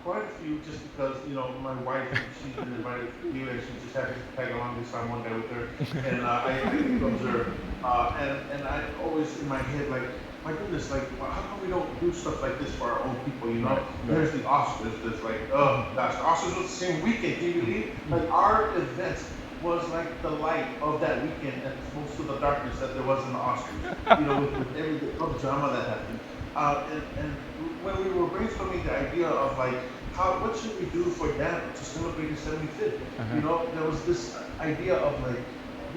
quite a few just because, you know, my wife, she's been invited here and she just happened to tag along this time one day with her. And I observe. And I always in my head, like, my goodness, like, how come we don't do stuff like this for our own people, you know? There's the Oscars that's like, oh gosh, the Oscars was the same weekend, can you believe? Like, our event was like the light of that weekend and most of the darkness that there was in the Oscars, you know, with every all the drama that happened. And when we were brainstorming the idea of like, what should we do for them to celebrate the 75th? You know, there was this idea of like,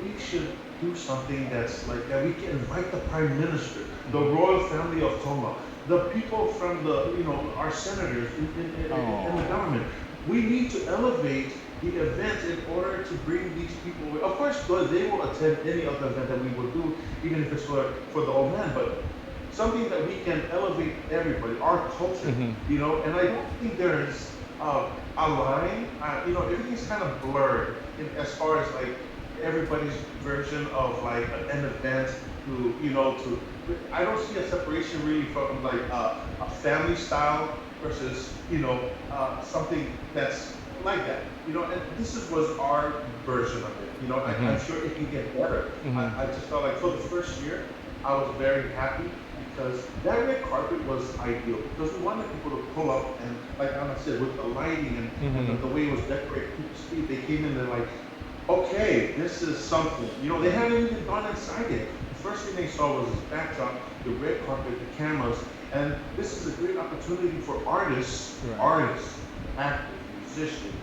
we should do something that's like that we can invite the Prime Minister, the royal family of Tonga, the people from the, you know, our senators in the government. We need to elevate the event in order to bring these people. Of course, they will attend any other event that we will do, even if it's for the old man, but something that we can elevate everybody, our culture, you know. And I don't think there's a line. You know, everything's kind of blurred as far as like everybody's version of like an event to, you know, to. I don't see a separation really from like a family style versus, you know, something that's like that, you know. And was our version of it, you know. I'm sure it can get better. I just felt like for the first year, I was very happy because that red carpet was ideal because we wanted people to pull up and, like Anna said, with the lighting and the way it was decorated, people's feet, they came in and like, okay, this is something. You know, they hadn't even gone inside yet. The first thing they saw was this backdrop, the red carpet, the cameras, and this is a great opportunity for artists, actors, musicians,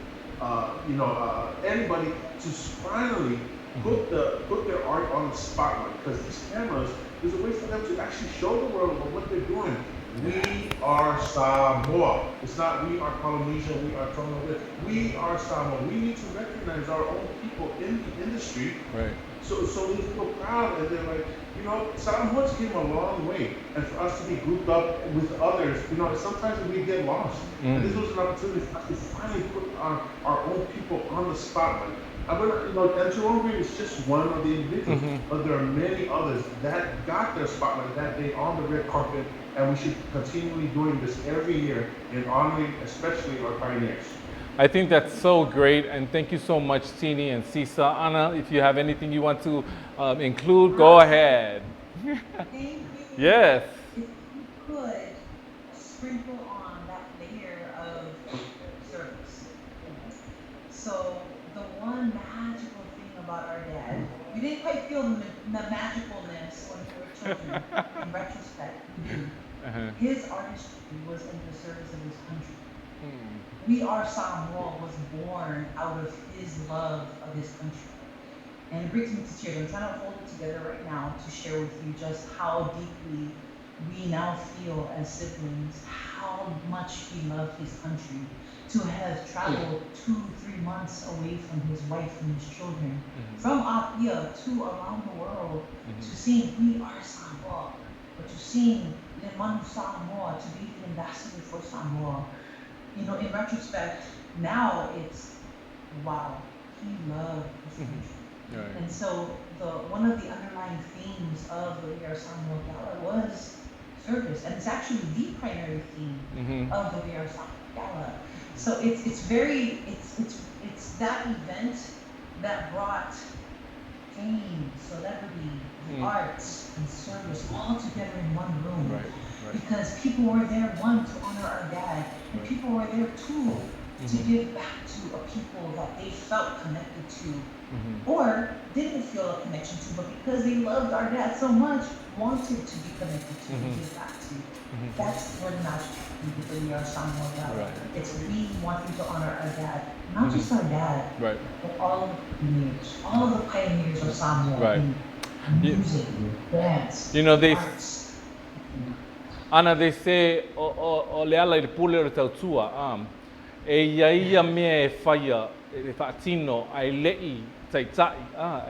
you know, anybody to finally put their art on the spotlight, because these cameras is a way for them to actually show the world what they're doing. We are Samoa. It's not we are Polynesia, we are Tonga. We are Samoa. We need to recognize our own people in the industry. Right. So they feel proud, and they're like, you know, Samoans came a long way, and for us to be grouped up with others, you know, sometimes we get lost. And this was an opportunity for us to finally put our own people on the spotlight. I'm gonna, you know, and Jerome Green is just one of the individuals, but there are many others that got their spotlight that day on the red carpet, and we should continually doing this every year in honoring especially our pioneers. I think that's so great, and thank you so much, Tini and Sisa. Anna, if you have anything you want to include, go ahead. Thank you. Yes. If you could sprinkle on that layer of service. So the one magical thing about our dad, we didn't quite feel the magicalness when we were children. In retrospect, we do. His artistry was in the service of his country. We Are Samoa was born out of his love of his country. And it brings me to tears. I'm trying to hold it together right now to share with you just how deeply we now feel as siblings, how much he loved his country, to have traveled 2-3 months away from his wife and his children, from Apia to around the world, to sing We Are Samoa, or to sing Manusamoa, to be the ambassador for Samoa. You know, in retrospect, now it's, wow, he loved his country. Right. And so one of the underlying themes of the We Are Samoa Gala was service, and it's actually the primary theme of the We Are Samoa Gala. So it's that event that brought fame, celebrity, arts, and service all together in one room. Right. Because people were there, one, to honor our dad, and people were there, two, to give back to a people that they felt connected to, or didn't feel a connection to, but because they loved our dad so much, wanted to be connected to and give back to. That's where the magic happens with We Are Samoa Gala. It's we wanting to honor our dad, not just our dad, but all of the pioneers of Samoa in music, dance, you know, arts. Ana, they say, o leala I le pule o tau tua, e ia mea e whaia, e whaatino, ai lei taitai,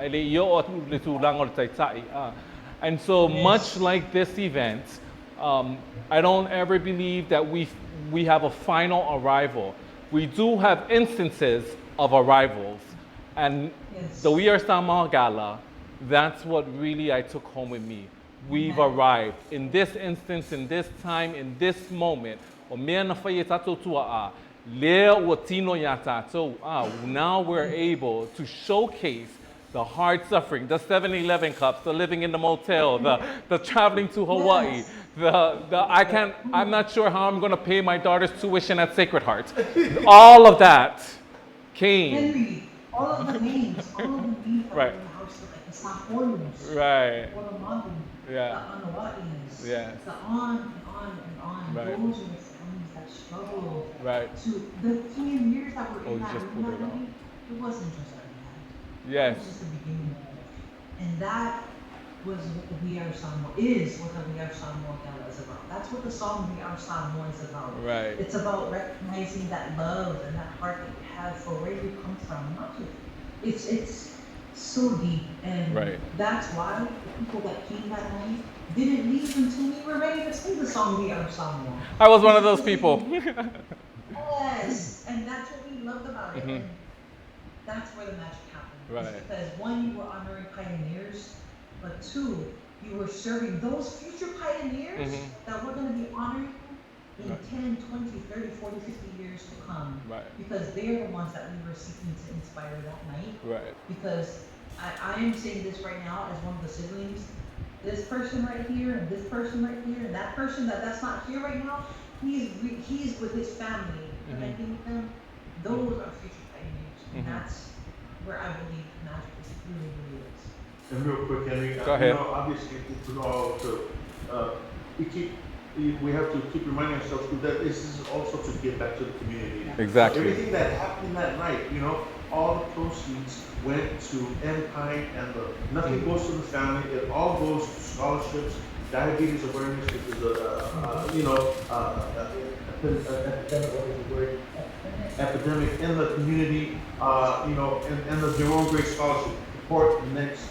e le i o atu le tūranga o taitai. And so much like this event, I don't ever believe that we have a final arrival. We do have instances of arrivals. And the We Are Samoa Gala, that's what really I took home with me. We've arrived. In this instance, in this time, in this moment, o mea na whaia tātou tua a, lea ua tino ia tātou. Now we're able to showcase the hard suffering, the 7-Eleven cups, the living in the motel, the traveling to Hawaii, I'm not sure how I'm gonna pay my daughter's tuition at Sacred Heart. All of that came. Henry, all of the names, all of the names that were in the house, like the Samoans, or the Malu, the Anawai's, the on and on. Those are the families that struggled to the 10 years that were in that room. It wasn't just our dad. Yes. It was just the beginning of it. And that was what the We Are Samoa is, what the We Are Samoa Gala is about. That's what the song We Are Samoa is about. It's about recognizing that love and that heart that you have for where you come from. Not to, it's so deep, and Right. that's why the people that came that night didn't leave until we were ready to sing the song "We Are Samoa." I was one of those people. Yes, and that's what we loved about it, and that's where the magic happened. It's Right. because one, you were honoring pioneers, but two, you were serving those future pioneers that we're going to be honoring in Right. 10, 20, 30, 40, 50 years to come. Right. Because they're the ones that we were seeking to inspire that night. Right. Because I am saying this right now as one of the siblings. This person right here, and this person right here, and that person that's not here right now, he's with his family, connecting with them. Those are future pioneers, and that's where I believe magic is really, really is. And real quick, Henry, Go ahead. you know, obviously, it's all to, we have to keep reminding ourselves that this is also to give back to the community. Exactly. Everything that happened that night, you know, all the proceeds went to Empire, and nothing goes to the family. It all goes to scholarships, diabetes awareness, which is epidemic in the community, and the Jerome Gray Scholarship support the next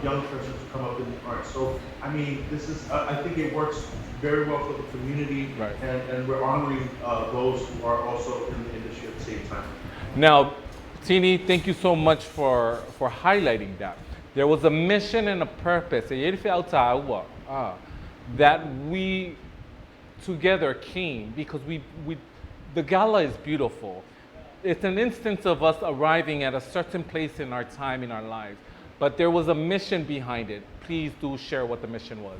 young person to come up in the arts. So, I mean, this is, I think it works very well for the community, Right. and we're honoring those who are also in the industry at the same time. Now, Tini, thank you so much for highlighting that. There was a mission and a purpose that we together came because the gala is beautiful. It's an instance of us arriving at a certain place in our time, in our lives. But there was a mission behind it. Please do share what the mission was.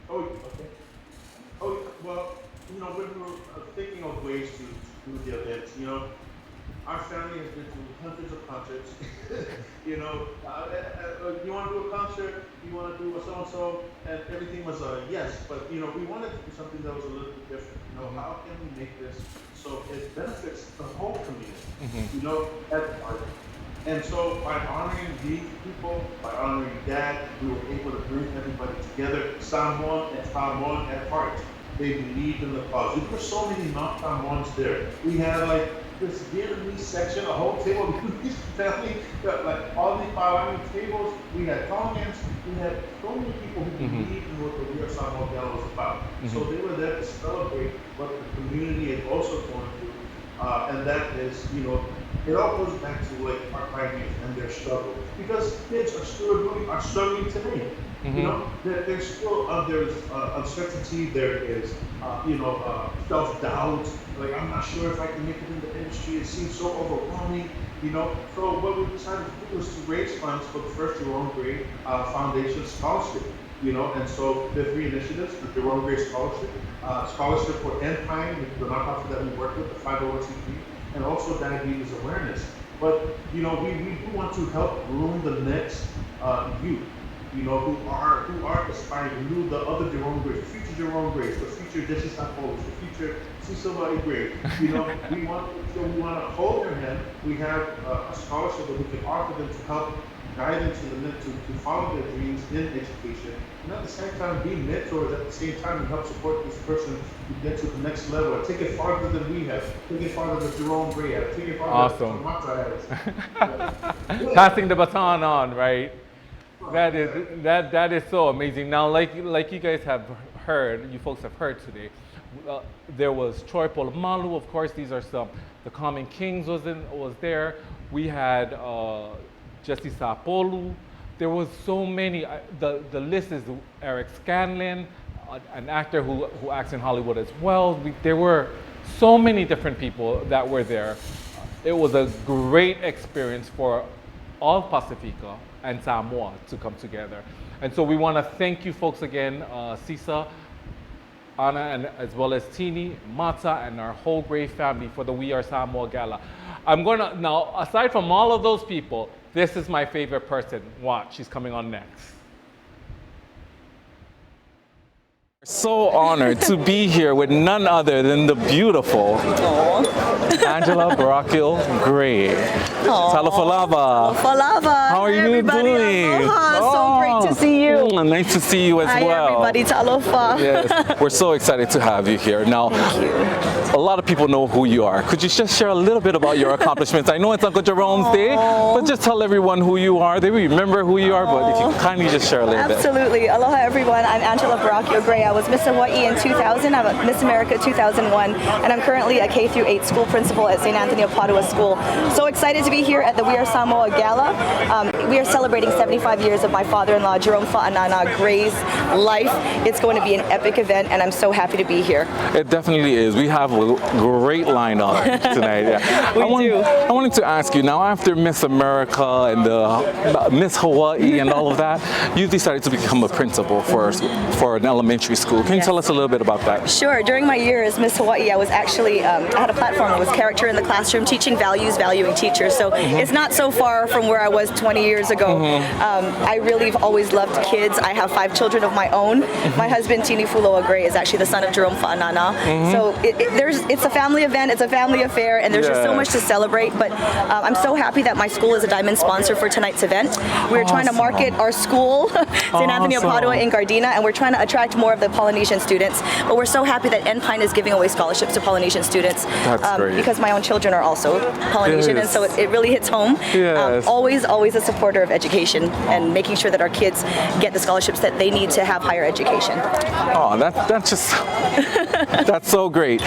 Oh, okay. Oh, well, you know, when we were thinking of ways to do the event, you know, our family has been to hundreds of concerts. You know, you want to do a concert, you want to do a so-and-so, and everything was a yes. But, you know, we wanted to do something that was a little bit different. You know, how can we make this so it benefits the whole community, you know, at the party? And so by honoring these people, by honoring Dad, we were able to bring everybody together, Samoan at heart. They believed in the cause. There were so many non-Samoans there. We had like this Vietnamese section, a whole table of Vietnamese family, like all these Palani tables. We had Tongans. We had so many people who believed in what the Real Samoa Gala was about. So they were there to celebrate what the community is also going through. And that is, you know, it all goes back to like our pioneers and their struggle. Because kids are struggling today. You know, there's still there's uncertainty. There is self-doubt. Like, I'm not sure if I can make it in the industry. It seems so overwhelming. You know, so what we decided to do was to raise funds for the first Jerome Gray Foundation scholarship. You know, and so the three initiatives: the Jerome Gray Scholarship, scholarship for Empire, the nonprofit that we work with, the 501c3, and also diabetes awareness. But you know, we do want to help groom the next youth. You know, who are aspiring to do the other Jerome Grays, the future Jerome Grays, the future Jesse Sapolos, the future Sisa Gray. You know, we want to hold their hand. We have a scholarship that we can offer them to help guide them to follow their dreams in education, and at the same time be mentors. At the same time, and help support this person to get to the next level, and take it farther than we have, take it farther than Jerome Gray has, take it farther than Mata has. Passing the baton on, right? That is so amazing. Now, like you guys have heard, you folks have heard today, there was Troy Polamalu, of course. These are some. The Common Kings was there. We had Jesse Sapolu. There was so many. The list is Eric Scanlon, an actor who acts in Hollywood as well. There were so many different people that were there. It was a great experience for all Pacifica and Samoa to come together. And so we want to thank you folks again, Sisa, Anna, and as well as Tini, Mata, and our whole Gray family for the We Are Samoa Gala. I'm going to, now, aside from all of those people, this is my favorite person. Watch, she's coming on next. So honored to be here with none other than the beautiful Angela Barakil Gray. Talofalava. Falava. How are you everybody? doing? Aloha. So great to see you. Nice to see you as Hi, well. everybody. Talofa. Yes, we're so excited to have you here. Now, Thank you. a lot of people know who you are. Could you just share a little bit about your accomplishments? I know it's Uncle Jerome's Day, but just tell everyone who you are. They remember who you are, but if you could kindly just share a little bit. Absolutely. Aloha, everyone. I'm Angela Baracchio Gray. I was Miss Hawaii in 2000. I'm a Miss America 2001, and I'm currently a K through 8 school principal at St. Anthony of Padua School. So excited to be here at the We Are Samoa Gala. We are celebrating 75 years of my father-in-law, Jerome Fa'anana Gray's life. It's going to be an epic event, and I'm so happy to be here. It definitely is. We have a great lineup tonight. Yeah. I wanted to ask you, now after Miss America and the Miss Hawaii and all of that, you decided to become a principal for an elementary school. Can you tell us a little bit about that? Sure. During my year as Miss Hawaii, I was actually, I had a platform that was character in the classroom, teaching values, valuing teachers. So it's not so far from where I was 20 years ago. I really have always loved kids. I have 5 children of my own. My husband, Tini Gray, is actually the son of Jerome Fa'anana. So it's a family event, it's a family affair, and there's just so much to celebrate. But I'm so happy that my school is a diamond sponsor for tonight's event. We're trying to market our school, St. Anthony of Padua in Gardena, and we're trying to attract more of the Polynesian students. But we're so happy that Enpine is giving away scholarships to Polynesian students. That's great. Because my own children are also Polynesian, and so it really hits home. Always a supporter of education and making sure that our kids get the scholarships that they need to have higher education. Oh, that's just, that's so great.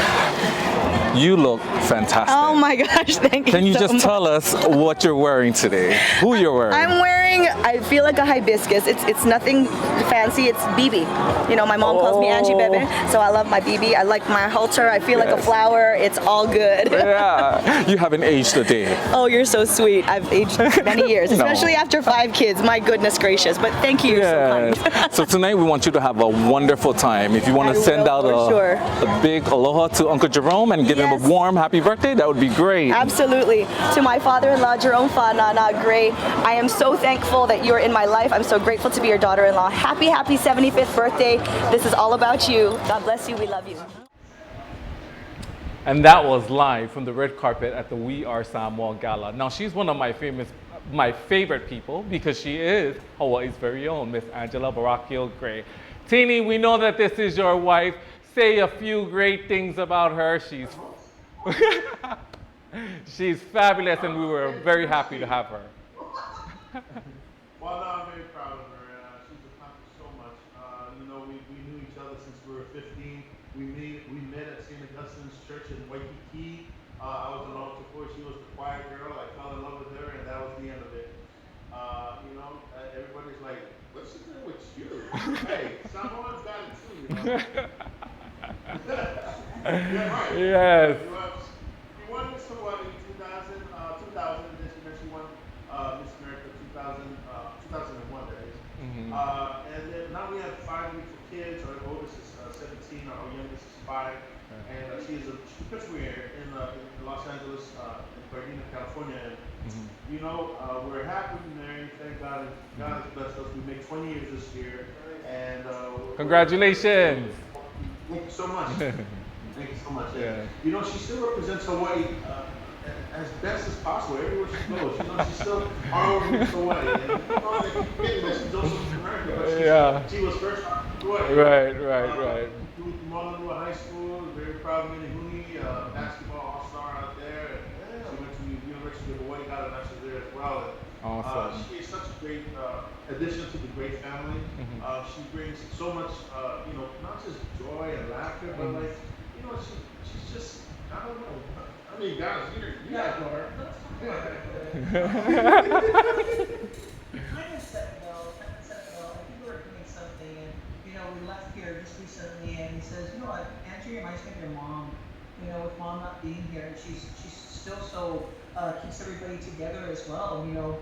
You look fantastic. Oh my gosh, thank you. Can you so just much. tell us what you're wearing today? Who you're wearing? I'm wearing, I feel like a hibiscus. It's nothing fancy, it's BB. You know, my mom calls me Angie Bebe, so I love my BB. I like my halter, I feel like a flower. It's all good. Yeah, you haven't aged a day. Oh, you're so sweet. I've aged many years, especially after 5 kids. My goodness gracious, but thank you so kind. So tonight we want you to have a wonderful time. If you want to send out a big aloha to Uncle Jerome and give him a warm happy birthday, that would be great. Absolutely. To my father-in-law, Jerome Fa'anana Gray, I am so thankful that you're in my life. I'm so grateful to be your daughter-in-law. Happy 75th birthday. This is all about you. God bless you. We love you. And that was live from the red carpet at the We Are Samoa Gala. Now, she's one of my favorite people because she is Hawaii's very own Miss Angela Baracchio Gray. Tini, we know that this is your wife. Say a few great things about her. She's fabulous, and we were very happy to have her. Well, no, I'm very proud of her. She's accomplished so much. You know, we knew each other since we were 15. We met at St. Augustine's Church in Waikiki. I was an altar boy. She was the choir girl. I fell in love with her, and that was the end of it. You know, everybody's like, "What's the deal with you?" Hey, Samoans got it too, you know. Yeah, right. Yes. She won Miss Hawaii in 2000, and then she won Miss America 2001, that is. And then now we have 5 beautiful kids. Our oldest is 17, our youngest is 5. And she's principal here in Los Angeles, in Gardena, California. And, you know, we're happily married. Thank God. God has blessed us. We make 20 years this year. And congratulations. Thank you so much. Thank you so much. Yeah. You know, she still represents Hawaii as best as possible everywhere she goes. You know, she's still all over Miss Hawaii. And you know, they keep forgetting that she's also from America, but she was first on Hawaii. Right. She went to Manusamoa High School, very proud of Minihuni, basketball all-star out there. And she went to the University of Hawaii, got a master's there as well. And, awesome. she is such a great addition to the great family. She brings so much, you know, not just joy and laughter, but like, you know, she's just, I don't know. I mean, guys, you guys know her. Kind of set well. I think we were doing something, and you know, we left here just recently, and he says, you know, Andrew reminds me of your mom. You know, with mom not being here, and she's still so keeps everybody together as well. You know,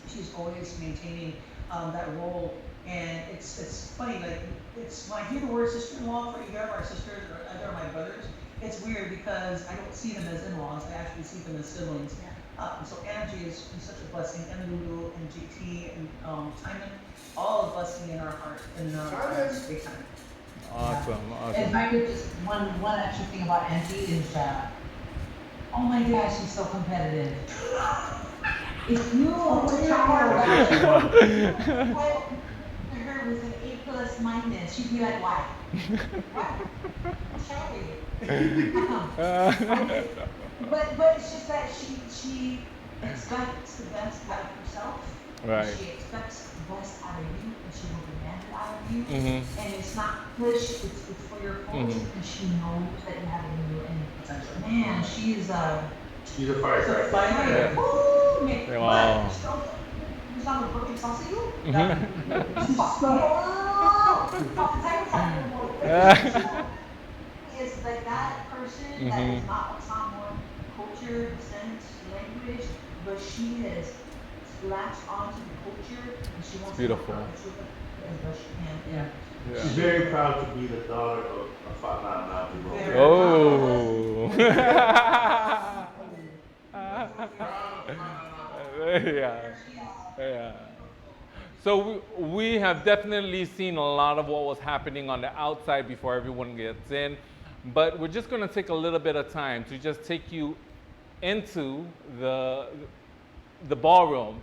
she's always maintaining that role, and it's funny. Like, when I hear the word sister-in-law for either of our sisters or either of my brothers, it's weird because I don't see them as in-laws. I actually see them as siblings. So Angie is such a blessing, and Lulu, and GT, and Timon, all a blessing in our heart, and it's big time. Awesome. If I could just, one extra thing about Angie is oh my gosh, she's so competitive. If you were to child to her with an A+ minus, she'd be like, why? Right. Shall we? But it's just that she expects the best out of herself. Right. She expects the best out of you, and she will demand it out of you. Mm-hmm. And it's not push; it's for your culture, Mhm. and she knows that you have it in you. And man, she is She's a it's a firecracker. fighter. Yeah. Woo, man. Wow. But still, you sound like perfect salsa, you. Mhm. She's so is like that person that is not of Samoan culture, descent, language, but she has latched onto the culture and she wants beautiful. to perpetuate it as best she can. Yeah. Yeah. She's very proud to be the daughter of a Whanau mountain road. Very Oh. Yeah. Yeah. So we have definitely seen a lot of what was happening on the outside before everyone gets in, but we're just going to take a little bit of time to just take you into the ballroom.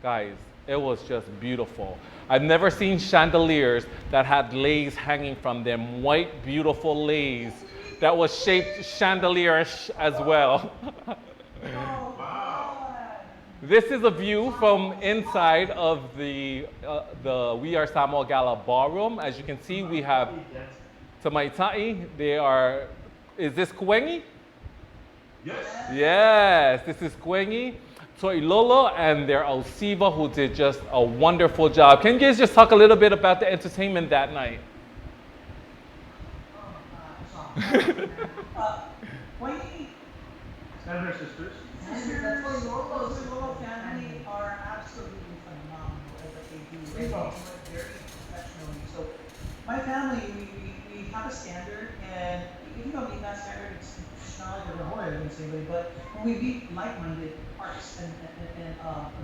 Guys, it was just beautiful. I've never seen chandeliers that had lace hanging from them, white beautiful lace that was shaped chandelier-ish as well. This is a view from inside of the We Are Samoa Gala ballroom. As you can see, we have Tamaitai. They are, is this Kuengi? Yes. Yes, this is Kuengi, Toilolo, and their Osiva, who did just a wonderful job. Can you guys just talk a little bit about the entertainment that night? Wendy And her sisters. the Toyolo family are absolutely phenomenal at what they do. They do it very professionally. So my family, we have a standard, and if you don't meet that standard, it's not like a reward against anybody. But when we meet like-minded arts and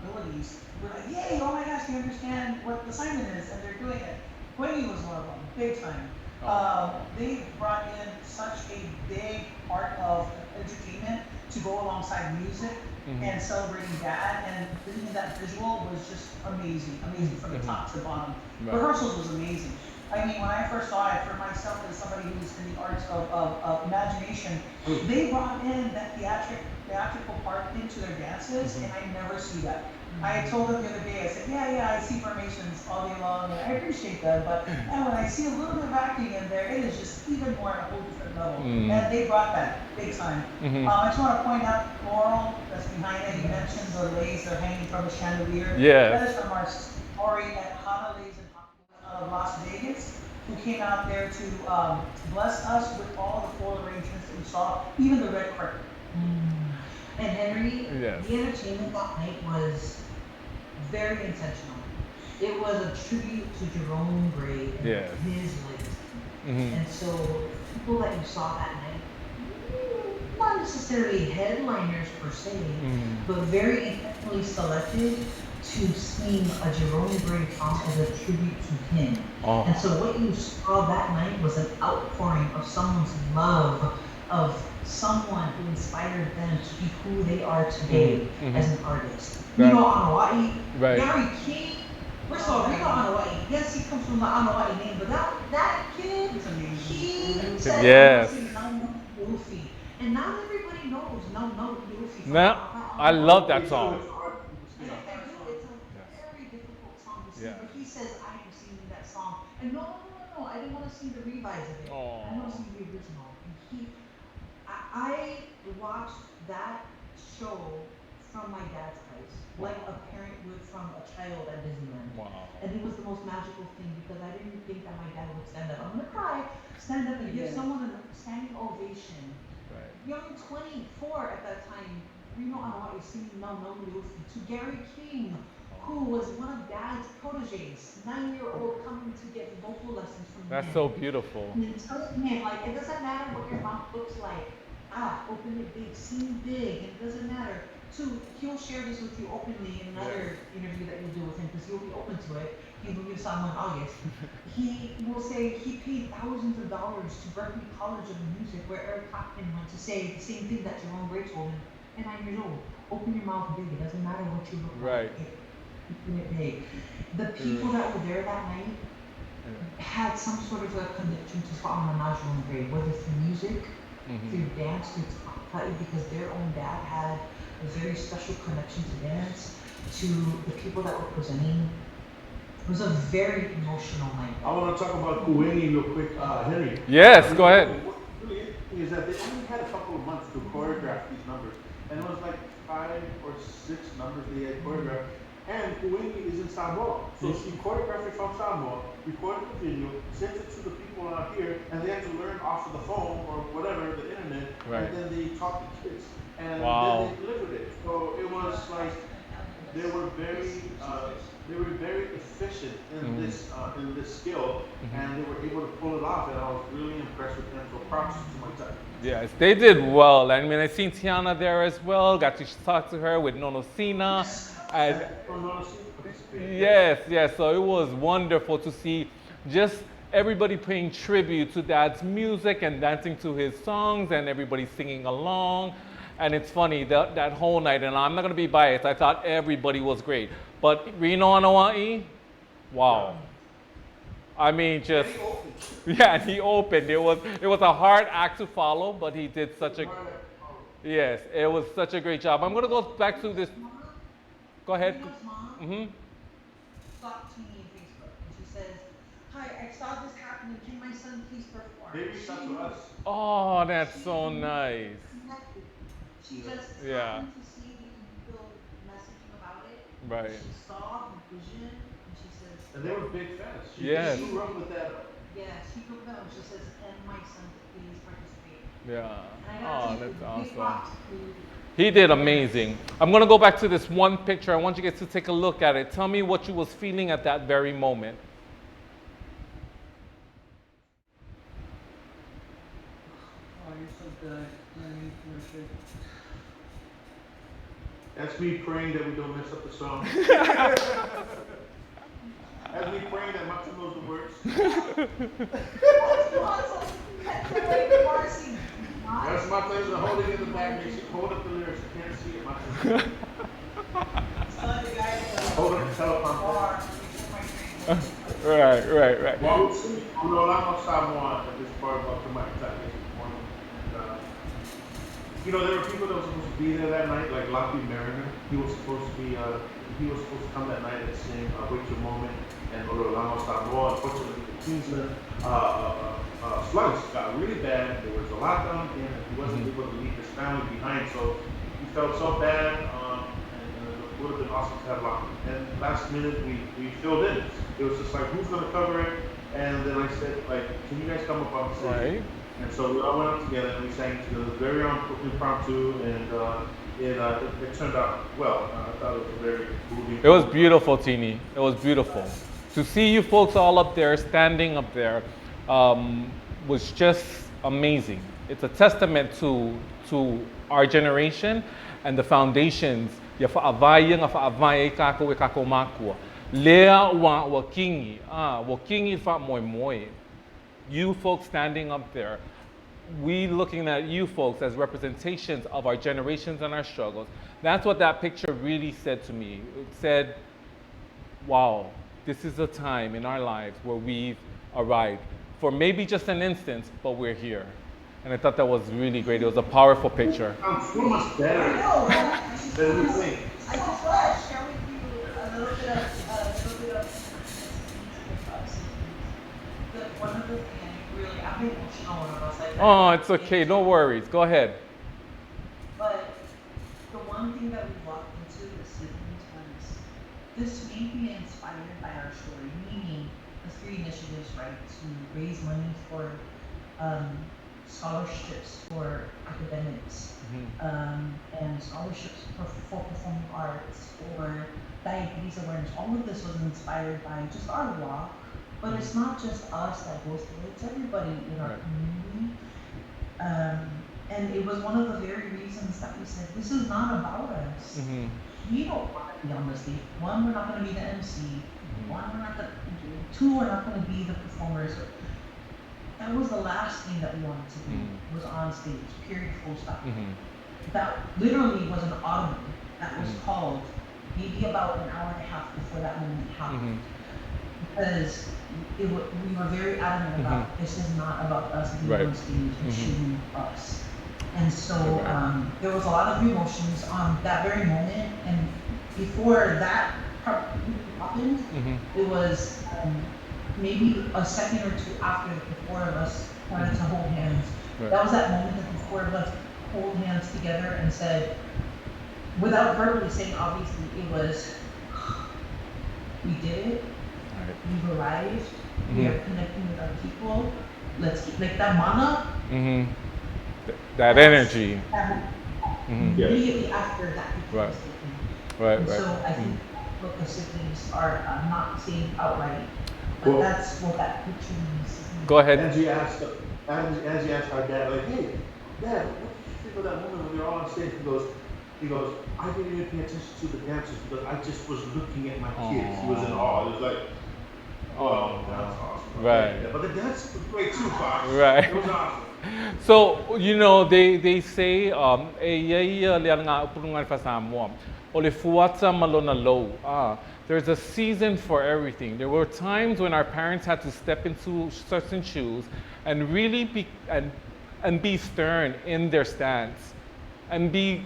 abilities, we're like, yay! Oh my gosh, they understand what the assignment is, and they're doing it. Wendy was one of them, big time. They brought in such a big part of entertainment to go alongside music and celebrating Dad, and even that visual was just amazing from the top to the bottom. Right. Rehearsals was amazing. I mean, when I first saw it, for myself as somebody who's in the arts of imagination, they brought in that theatrical part into their dances, and I never see that. I told them the other day, I said, yeah, I see formations all day long, and I appreciate them, but when I see a little bit of acting in there, it is just even more at a whole different level. And they brought that big time. I just want to point out Laurel, that's behind it. You mentioned the lace they're hanging from the chandelier. Yes. That is from our story at Hana Lays in Las Vegas, who came out there to bless us with all the full arrangements that we saw, even the red carpet. And Henry, Yes. the entertainment that night was very intentional. It was a tribute to Jerome Gray and Yes. his legacy. And so the people that you saw that night, not necessarily headliners per se, but very intentionally selected to sing a Jerome Gray song as a tribute to him. Oh. And so what you saw that night was an outpouring of someone's love, of someone who inspired them to be who they are today as an artist. Right. You know, on Hawaii, Right. Gary King, first of all, Reno on Hawaii, yes, he comes from the Hawaii name, but that kid, he said, Yes. Luffy. And not everybody knows no Luffy. Now, I love that song. It's a very difficult song to sing, Yeah. but he says, I am singing that song. And no, I didn't want to sing the revise of it. Aw. I want to sing the original. And I watched that show from my dad's eyes, like a parent would from a child at Disneyland. Wow. And it was the most magical thing because I didn't think that my dad would stand up. I'm gonna cry. Stand up and give someone a standing ovation. Right. Young 24 at that time, Reno Anawa'i singing No Luffy to Gary King, who was one of Dad's proteges, 9-year-old coming to get vocal lessons from That's him. so beautiful. And it tells him, like, it doesn't matter what your mouth looks like. Open it big, sing big, and it doesn't matter. Two, he'll share this with you openly in another interview that you'll do with him because he'll be open to it. He will give someone in August. He will say he paid thousands of dollars to Berklee College of Music where Eric Clapton went to say the same thing that Jerome Gray told him. And 9 years old, open your mouth big. It doesn't matter what you look Right. like. Open it big. The people that were there that night, had some sort of a connection to Manusamoa grade, whether through music, through dance, through play, because their own dad had a very special connection to dance, to the people that were presenting. It was a very emotional night. I want to talk about Kuweni real quick, Henry. Yes, go ahead. What's really interesting is that they only had a couple of months to choreograph these numbers, and it was like 5 or 6 numbers they had choreographed. And Kuweni is in Samoa, so she choreographed it from Samoa, recorded the video, sent it to the people out here, and they had to learn off of the phone or whatever, the internet, Right. and then they taught the kids, and Wow. then they delivered it. So it was like they were very efficient in this skill, and they were able to pull it off, and I was really impressed with them. So props to my time. Yes, they did well. I mean, I seen Tiana there as well. Got to talk to her with Nonosina. And yes. So it was wonderful to see just everybody paying tribute to Dad's music and dancing to his songs, and everybody singing along. And it's funny that whole night. And I'm not gonna be biased. I thought everybody was great, but Reno on Hawaii, wow. I mean, just he opened. It was a hard act to follow, but he did such a it was such a great job. I'm gonna go back to this. Go ahead. Mom stopped Tini on Facebook, and she says, "Hi, I saw this happening. Can my son please perform?" They reached out to us. Oh, that's so nice. She just Yeah. happened to see the people messaging about it. Right. She saw the vision, and she says, And they were big fans. Yes. She grew up with that. "Yeah, she grew up." She says, "And my son, please participate." Yeah. And I Oh, got to that's big awesome. props to He did amazing. I'm gonna go back to this one picture. I want you guys to take a look at it. Tell me what you was feeling at that very moment. Oh, you're so good. That's me praying that we don't mess up the song. That's me praying that Matthew knows the words. That's my pleasure holding in the back. Make sure hold up the lyrics. You can't see it, Matthew. Hold up the teleprompter. Right. Well, Manusamoa at this part about the mic time. There were people that were supposed to be there that night, like Lucky Mariner. He was supposed to come that night and sing "Wait Your Moment" and Manusamoa. Unfortunately, the Queensland floods got really bad. There was a lockdown, and he wasn't able to leave his family behind. So he felt so bad, and it would have been awesome to have Lucky. And last minute, we filled in. It was just like, who's going to cover it? And then I said, like, can you guys come up on stage? Right. And so we all went up together and we sang together, very impromptu, and it turned out well. I thought it was very moving. It was beautiful, Tini. It was beautiful. To see you folks all up there, standing up there, was just amazing. It's a testament to our generation and the foundations. You folks standing up there, we looking at you folks as representations of our generations and our struggles. That's what that picture really said to me. It said, wow, this is a time in our lives where we've arrived. For maybe just an instant, but we're here. And I thought that was really great. It was a powerful picture. Sounds so much better than we think. I just want to share with you a little bit of one of the things really, I'm emotional when I was like that. Oh, it's okay. No worries. Go ahead. But the one thing that we walked into the siblings was this may be inspired by our story, meaning the 3 initiatives, right, to raise money for scholarships for academics, and scholarships for performing arts, for diabetes awareness. All of this was inspired by just our walk. But it's not just us that goes through it, it's everybody in our community. And it was one of the very reasons that we said, this is not about us. We don't want to be on the stage. 1, we're not going to be the MC. 1, we're not the 2, we're not going to be the performers. That was the last thing that we wanted to do, was on stage, period, full stop. That literally was an audible that was called maybe about an hour and a half before that moment happened. because we were very adamant about this is not about us being Right. on stage and shooting us. And so Right. there was a lot of emotions on that very moment. And before that happened, it was maybe a second or two after the four of us started to hold hands. Right. That was that moment that the four of us hold hands together and said, without verbally saying, obviously, it was, we did it. Right. We've arrived. We are connecting with our people. Let's keep like that mana. That energy. Immediately after that became Right. a statement. Right. And Right. so I think what the siblings are not saying outright, but Well- that's what that picture means. Go ahead. Angie asked our dad, like, hey, Dad, what did you think of that moment when we were all on stage? He goes, I didn't even pay attention to the dancers because I just was looking at my kids. He was in awe. It was like, oh, that's awesome. Right. Yeah, but the dance was great too, Fox. Right. It was awesome. So, they say, there's a season for everything. There were times when our parents had to step into certain shoes and really be stern in their stance and be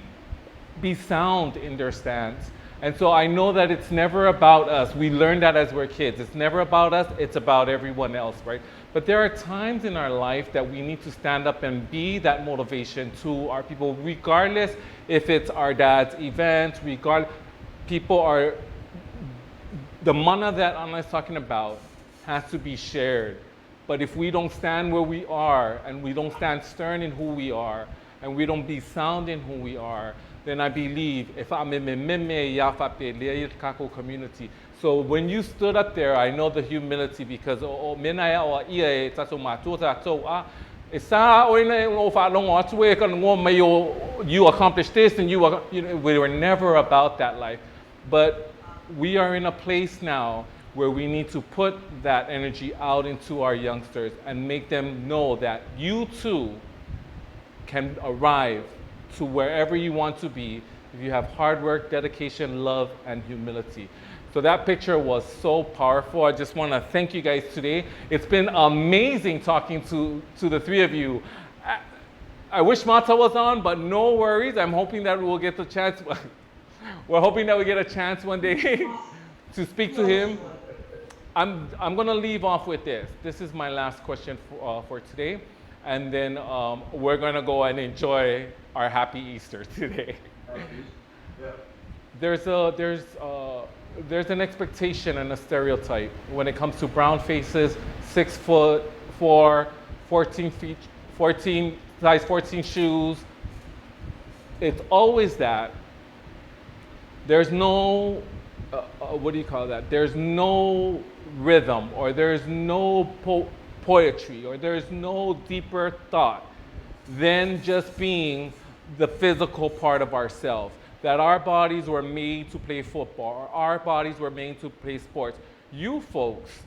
sound in their stance. And so I know that it's never about us. We learned that as we're kids. It's never about us, it's about everyone else, right? But there are times in our life that we need to stand up and be that motivation to our people, regardless if it's our dad's event, people are, the mana that Anna is talking about has to be shared. But if we don't stand where we are and we don't stand stern in who we are and we don't be sound in who we are, then I believe if I'm in the Kako community. So when you stood up there, I know the humility because you accomplished this and we were never about that life. But we are in a place now where we need to put that energy out into our youngsters and make them know that you too can arrive to wherever you want to be if you have hard work, dedication, love, and humility. So that picture was so powerful. I just want to thank you guys today. It's been amazing talking to the three of you. I wish Mata was on, but no worries. I'm hoping that we'll get the chance. We're hoping that we get a chance one day to speak to him. I'm going to leave off with this. This is my last question for today. And then we're going to go and enjoy our happy Easter today. Yeah. There's an expectation and a stereotype when it comes to brown faces, 6'4", size 14 shoes. It's always that. There's no, what do you call that? There's no rhythm, or there's no poetry, or there's no deeper thought than just being the physical part of ourselves. That our bodies were made to play football, or our bodies were made to play sports. You folks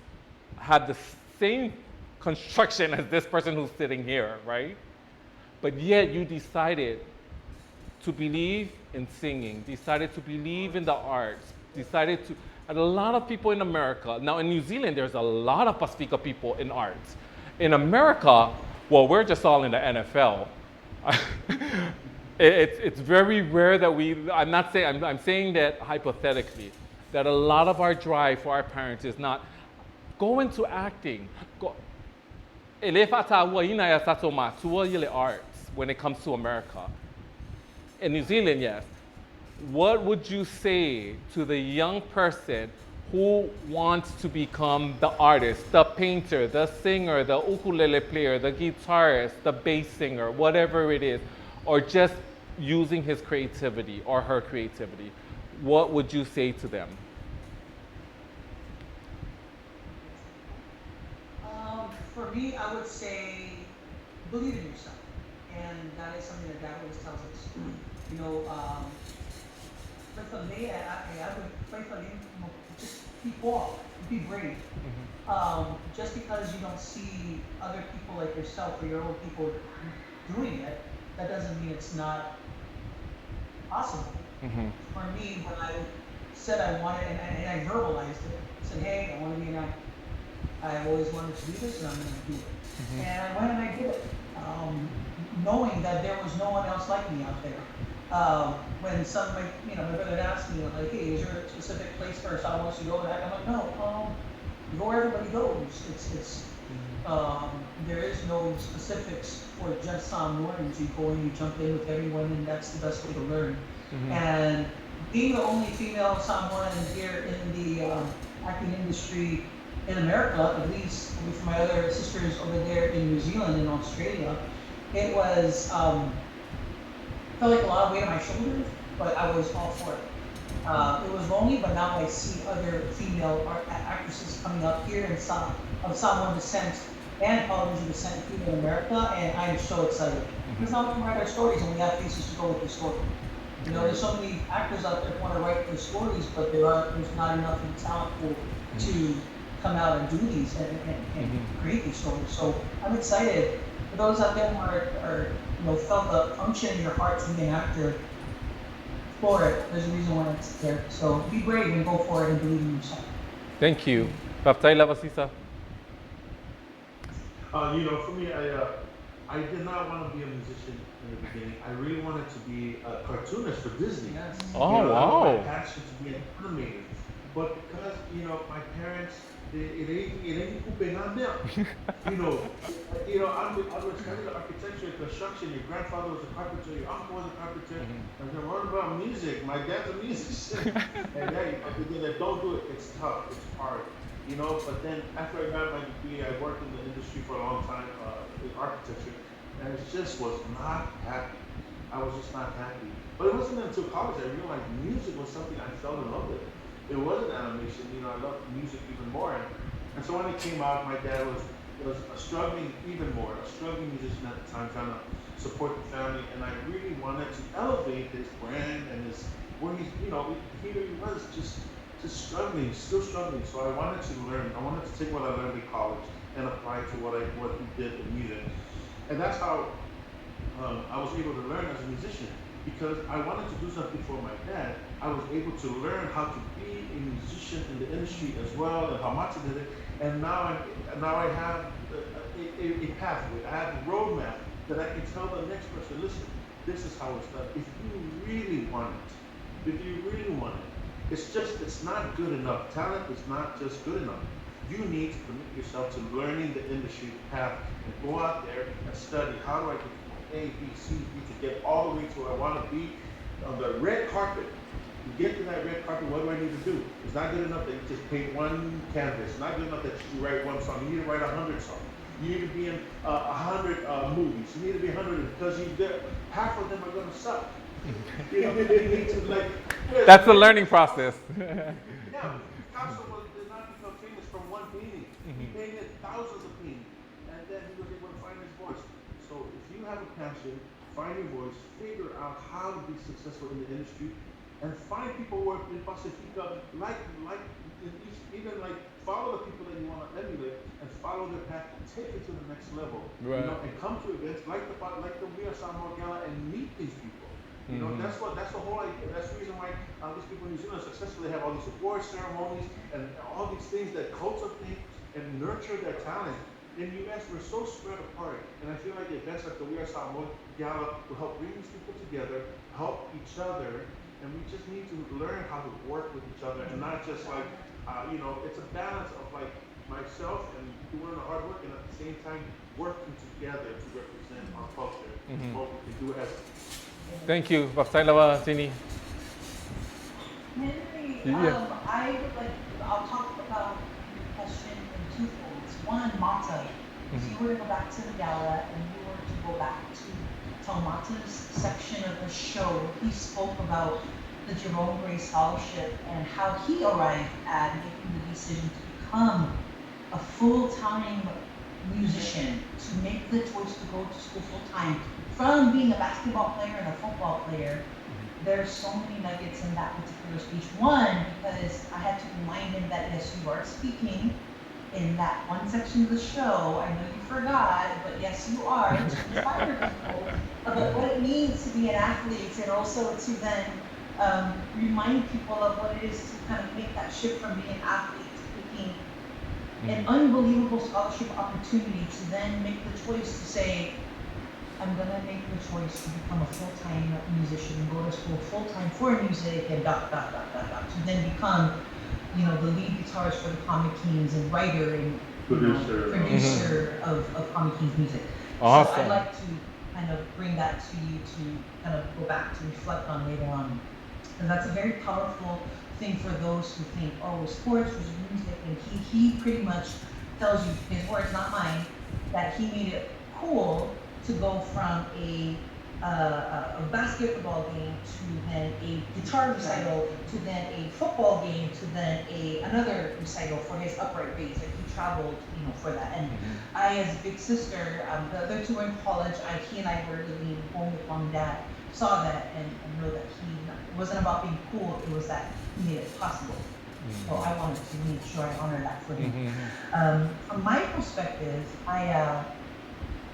had the same construction as this person who's sitting here, right? But yet you decided to believe in singing, decided to believe in the arts, decided to, and a lot of people in America, now in New Zealand, there's a lot of Pacifica people in arts. In America, well, we're just all in the NFL. It's very rare that I'm saying that hypothetically, that a lot of our drive for our parents is not, go into acting. Arts when it comes to America. In New Zealand, yes. What would you say to the young person who wants to become the artist, the painter, the singer, the ukulele player, the guitarist, the bass singer, whatever it is, or just using his creativity or her creativity? What would you say to them? For me, I would say believe in yourself, and that is something that Dad always tells us. You know, just be bold, be brave. Just because you don't see other people like yourself or your own people doing it, that doesn't mean it's not possible. For me, said I wanted, and I verbalized it. I said, hey, I want to be an actor. I always wanted to do this, and I'm going to do it. And I went and I did it, knowing that there was no one else like me out there. When somebody, my brother asked me, like, hey, is there a specific place where someone wants to go? And I'm like, no, go where everybody goes. There is no specifics for just Samoans. You go and you jump in with everyone, and that's the best way to learn. And being the only female Samoan here in the acting industry in America, at least with my other sisters over there in New Zealand and Australia, it was felt like a lot of weight on my shoulders, but I was all for it. It was lonely, but now I see other female actresses coming up here of Samoan descent and Polynesian descent here in America, and I'm so excited. Because now we can write our stories and we have faces to go with the story. There's so many actors out there who want to write their stories, but there's not enough in the talent pool to come out and do these and create these stories. So I'm excited. For those out there who are felt the unction in your heart to be an actor, for it. There's a reason why it's there. So be brave and go for it and believe in yourself. Thank you. Baptaila Sisa. For me, I did not want to be a musician in the beginning. I really wanted to be a cartoonist for Disney. Yes. Oh, wow. My passion to be an animator. But because, my parents, it ain't pooping on them. I was studying architecture and construction. Your grandfather was a carpenter, your uncle was a carpenter. And then learn about music. My dad's a musician. And then don't do it. It's tough. It's hard. But then after I got my degree, I worked in the industry for a long time in architecture, and I just was not happy. I was just not happy. But it wasn't until college I realized music was something I fell in love with. It wasn't animation, I loved music even more. And so when it came out, my dad was struggling even more, a struggling musician at the time, trying to support the family, and I really wanted to elevate his brand and where he's, here he was just struggling, still struggling. So I wanted to learn. I wanted to take what I learned in college and apply to what he did in music. And that's how I was able to learn as a musician, because I wanted to do something for my dad. I was able to learn how to be a musician in the industry as well, and how much I did it. And now I have a pathway. I have a roadmap that I can tell the next person, listen, this is how it's done. If you really want it, it's not good enough. Talent is not just good enough. You need to commit yourself to learning the industry path and go out there and study. How do I get from A, B, C, D to get all the way to where I want to be on the red carpet? To get to that red carpet, what do I need to do? It's not good enough that you just paint one canvas. It's not good enough that you write one song. You need to write 100 songs. You need to be in 100 movies. You need to be 100 because half of them are going to suck. You need to That's the learning process. Yeah, Picasso did not become famous from one painting. He painted thousands of paintings, and then he was able to find his voice. So if you have a passion, find your voice, figure out how to be successful in the industry, and find people who are in Pacifica, follow the people that you want to emulate, and follow their path and take it to the next level. Right. And come to events like the We Are Samoa Gala and meet these people. That's the whole idea. That's the reason why these people in New Zealand successfully have all these award ceremonies and all these things that cultivate and nurture their talent. In the US, we're so spread apart, and I feel like the events like the We Are Samoa Gala will help bring these people together, help each other, and we just need to learn how to work with each other, and not just it's a balance of myself and doing the hard work, and at the same time working together to represent our culture, what we can do as. Thank you. Baptaila Tini. Henry, I'll talk about the question in two folds. One, Mata. If you were to go back to the gala and you were to go back to Taumata's section of the show, he spoke about the Jerome Gray Scholarship and how he arrived at making the decision to become a full-time musician, to make the choice to go to school full-time, from being a basketball player and a football player. There's so many nuggets in that particular speech. One, because I had to remind him that yes, you are speaking in that one section of the show. I know you forgot, but yes, you are, to inspire people about what it means to be an athlete, and also to then remind people of what it is to kind of make that shift from being an athlete to picking an unbelievable scholarship opportunity to then make the choice to say, I'm gonna make the choice to become a full-time musician and go to school full-time for music and to then become, you know, the lead guitarist for the Comic Kings and writer and producer of Comic Kings music. Awesome. So I'd like to kind of bring that to you to kind of go back to reflect on later on. And that's a very powerful thing for those who think, oh, sports versus music, and he pretty much tells you, his words, not mine, that he made it cool to go from a basketball game to then a guitar recital to then a football game to then another recital for his upright bass. Like he traveled, you know, for that. And I, as a big sister, the other two were in college. He and I were living home with mom and dad. Saw that and know that it wasn't about being cool. It was that he made it possible. So I wanted to make sure I honor that for him. From my perspective,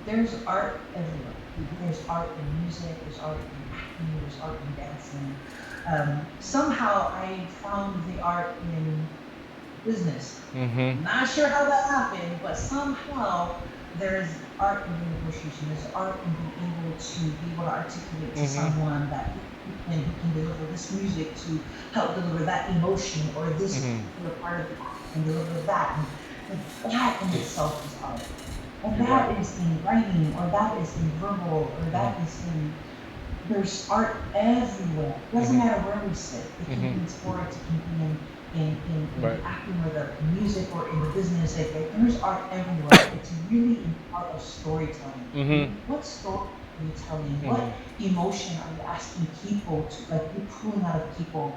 there's art everywhere. There's art in music, there's art in acting, there's art in dancing. Somehow I found the art in business. Not sure how that happened, but somehow there's art in the negotiation, there's art in being able to articulate to someone that who can deliver this music to help deliver that emotion, or this particular part of the act and deliver that. And that in itself is art. And that is in writing, or that is in verbal, or that is in, there's art everywhere. It doesn't matter where we sit. It can be in sports, it can be in acting, or the music, or in the business. Like, there's art everywhere. It's really in part of storytelling. What story are you telling? What emotion are you asking people to, like, you're pulling out of people?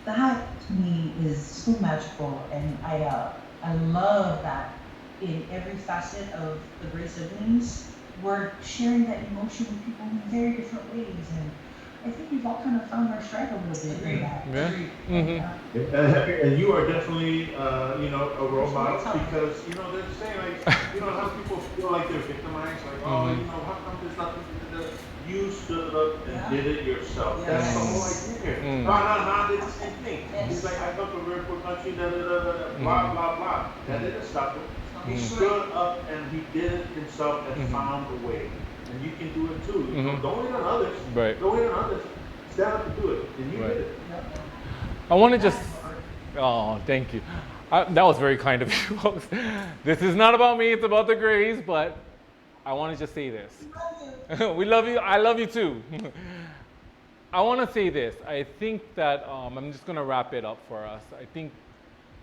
That to me is so magical, and I love that. In every facet of the Gray siblings, we're sharing that emotion with people in very different ways, and I think we've all kind of found our stride a little bit. And you are definitely, you know, a role model, because, you know, they're saying, like, you know, how people feel like they're victimized, like, oh, you know, how come there's nothing to do? You stood up and did it yourself. That's the whole idea here. No, did the same thing. He's like, I come from a very poor country, blah, blah, blah. That didn't stop him. He stood up and he did it himself and found a way. And you can do it too. You know, don't wait on others. Don't wait on others. Stand up and do it. And you did it. I want to just, oh, thank you. That was very kind of you folks. This is not about me, it's about the Grays, but I want to just say this. We love you. I love you too. I want to say this. I think that I'm just going to wrap it up for us. I think,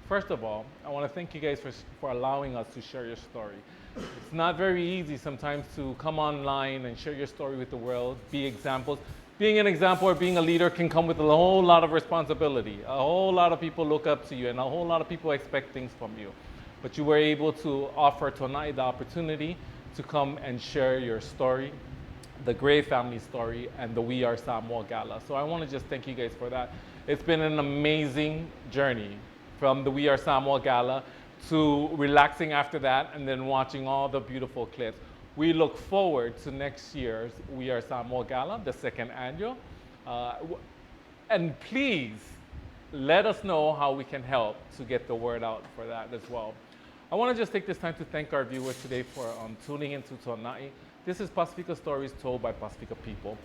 first of all, I want to thank you guys for allowing us to share your story. It's not very easy sometimes to come online and share your story with the world, be examples. Being an example or being a leader can come with a whole lot of responsibility. A whole lot of people look up to you, and a whole lot of people expect things from you. But you were able to offer tonight the opportunity to come and share your story, the Gray family story, and the We Are Samoa Gala. So I want to just thank you guys for that. It's been an amazing journey, from the We Are Samoa Gala to relaxing after that, and then watching all the beautiful clips. We look forward to next year's We Are Samoa Gala, the second annual. And please let us know how we can help to get the word out for that as well. I want to just take this time to thank our viewers today for tuning into Tonai. This is Pacifica Stories told by Pacifica people.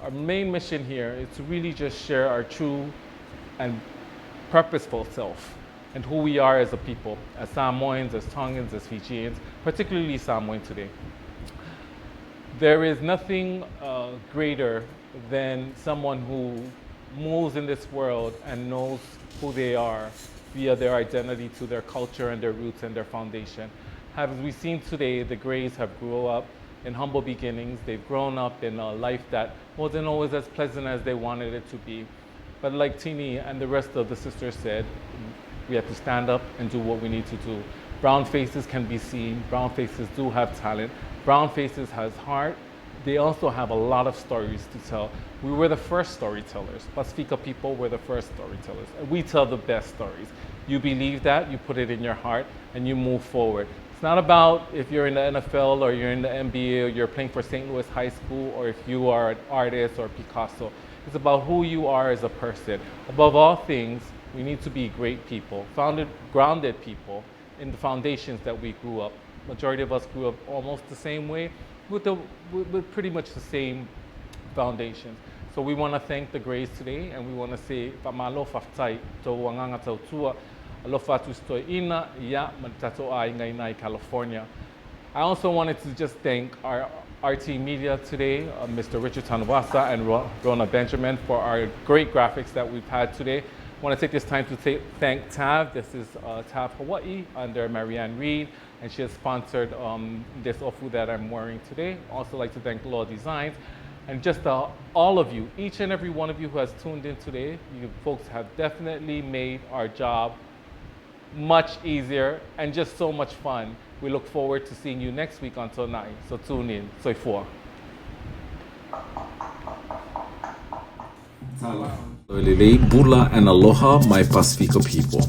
Our main mission here is to really just share our true and purposeful self and who we are as a people, as Samoans, as Tongans, as Fijians, particularly Samoan today. There is nothing greater than someone who moves in this world and knows who they are via their identity to their culture and their roots and their foundation. As we've seen today, the Grays have grown up in humble beginnings. They've grown up in a life that wasn't always as pleasant as they wanted it to be. But like Tini and the rest of the sisters said, we have to stand up and do what we need to do. Brown faces can be seen. Brown faces do have talent. Brown faces has heart. They also have a lot of stories to tell. We were the first storytellers. Pacifica people were the first storytellers. We tell the best stories. You believe that, you put it in your heart, and you move forward. It's not about if you're in the NFL or you're in the NBA or you're playing for St. Louis High School or if you are an artist or Picasso. It's about who you are as a person. Above all things, we need to be great people, grounded people in the foundations that we grew up. Majority of us grew up almost the same way with pretty much the same foundations. So we want to thank the Grays today, and we want to say, "Pamalofa tai to wanganga tautua, alofa tu stoina ya matato ai ngai California." I also wanted to just thank our RT Media today, Mr. Richard Tanwasa and Rona Benjamin for our great graphics that we've had today. I want to take this time to thank TAV. This is TAV Hawaii under Marianne Reed, and she has sponsored this ofu that I'm wearing today. Also like to thank Law Designs. And just all of you, each and every one of you who has tuned in today, you folks have definitely made our job much easier and just so much fun. We look forward to seeing you next week on Tonai. So tune in. Soy four. Lele, Bula, and Aloha, my Pasifika people.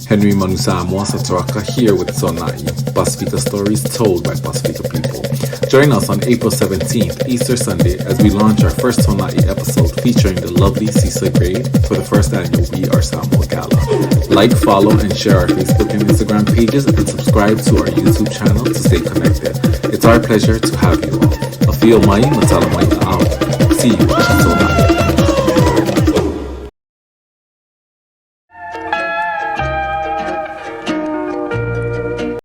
Henry Manusamoa Sataraka here with Tonai, Pasifika stories told by Pasifika people. Join us on April 17th, Easter Sunday, as we launch our first Tonai episode featuring the lovely Sisa for the first annual We Are Samoa Gala. Like, follow, and share our Facebook and Instagram pages, and subscribe to our YouTube channel to stay connected. It's our pleasure to have you all. Afio mai, matala mai out. See you at Tonai.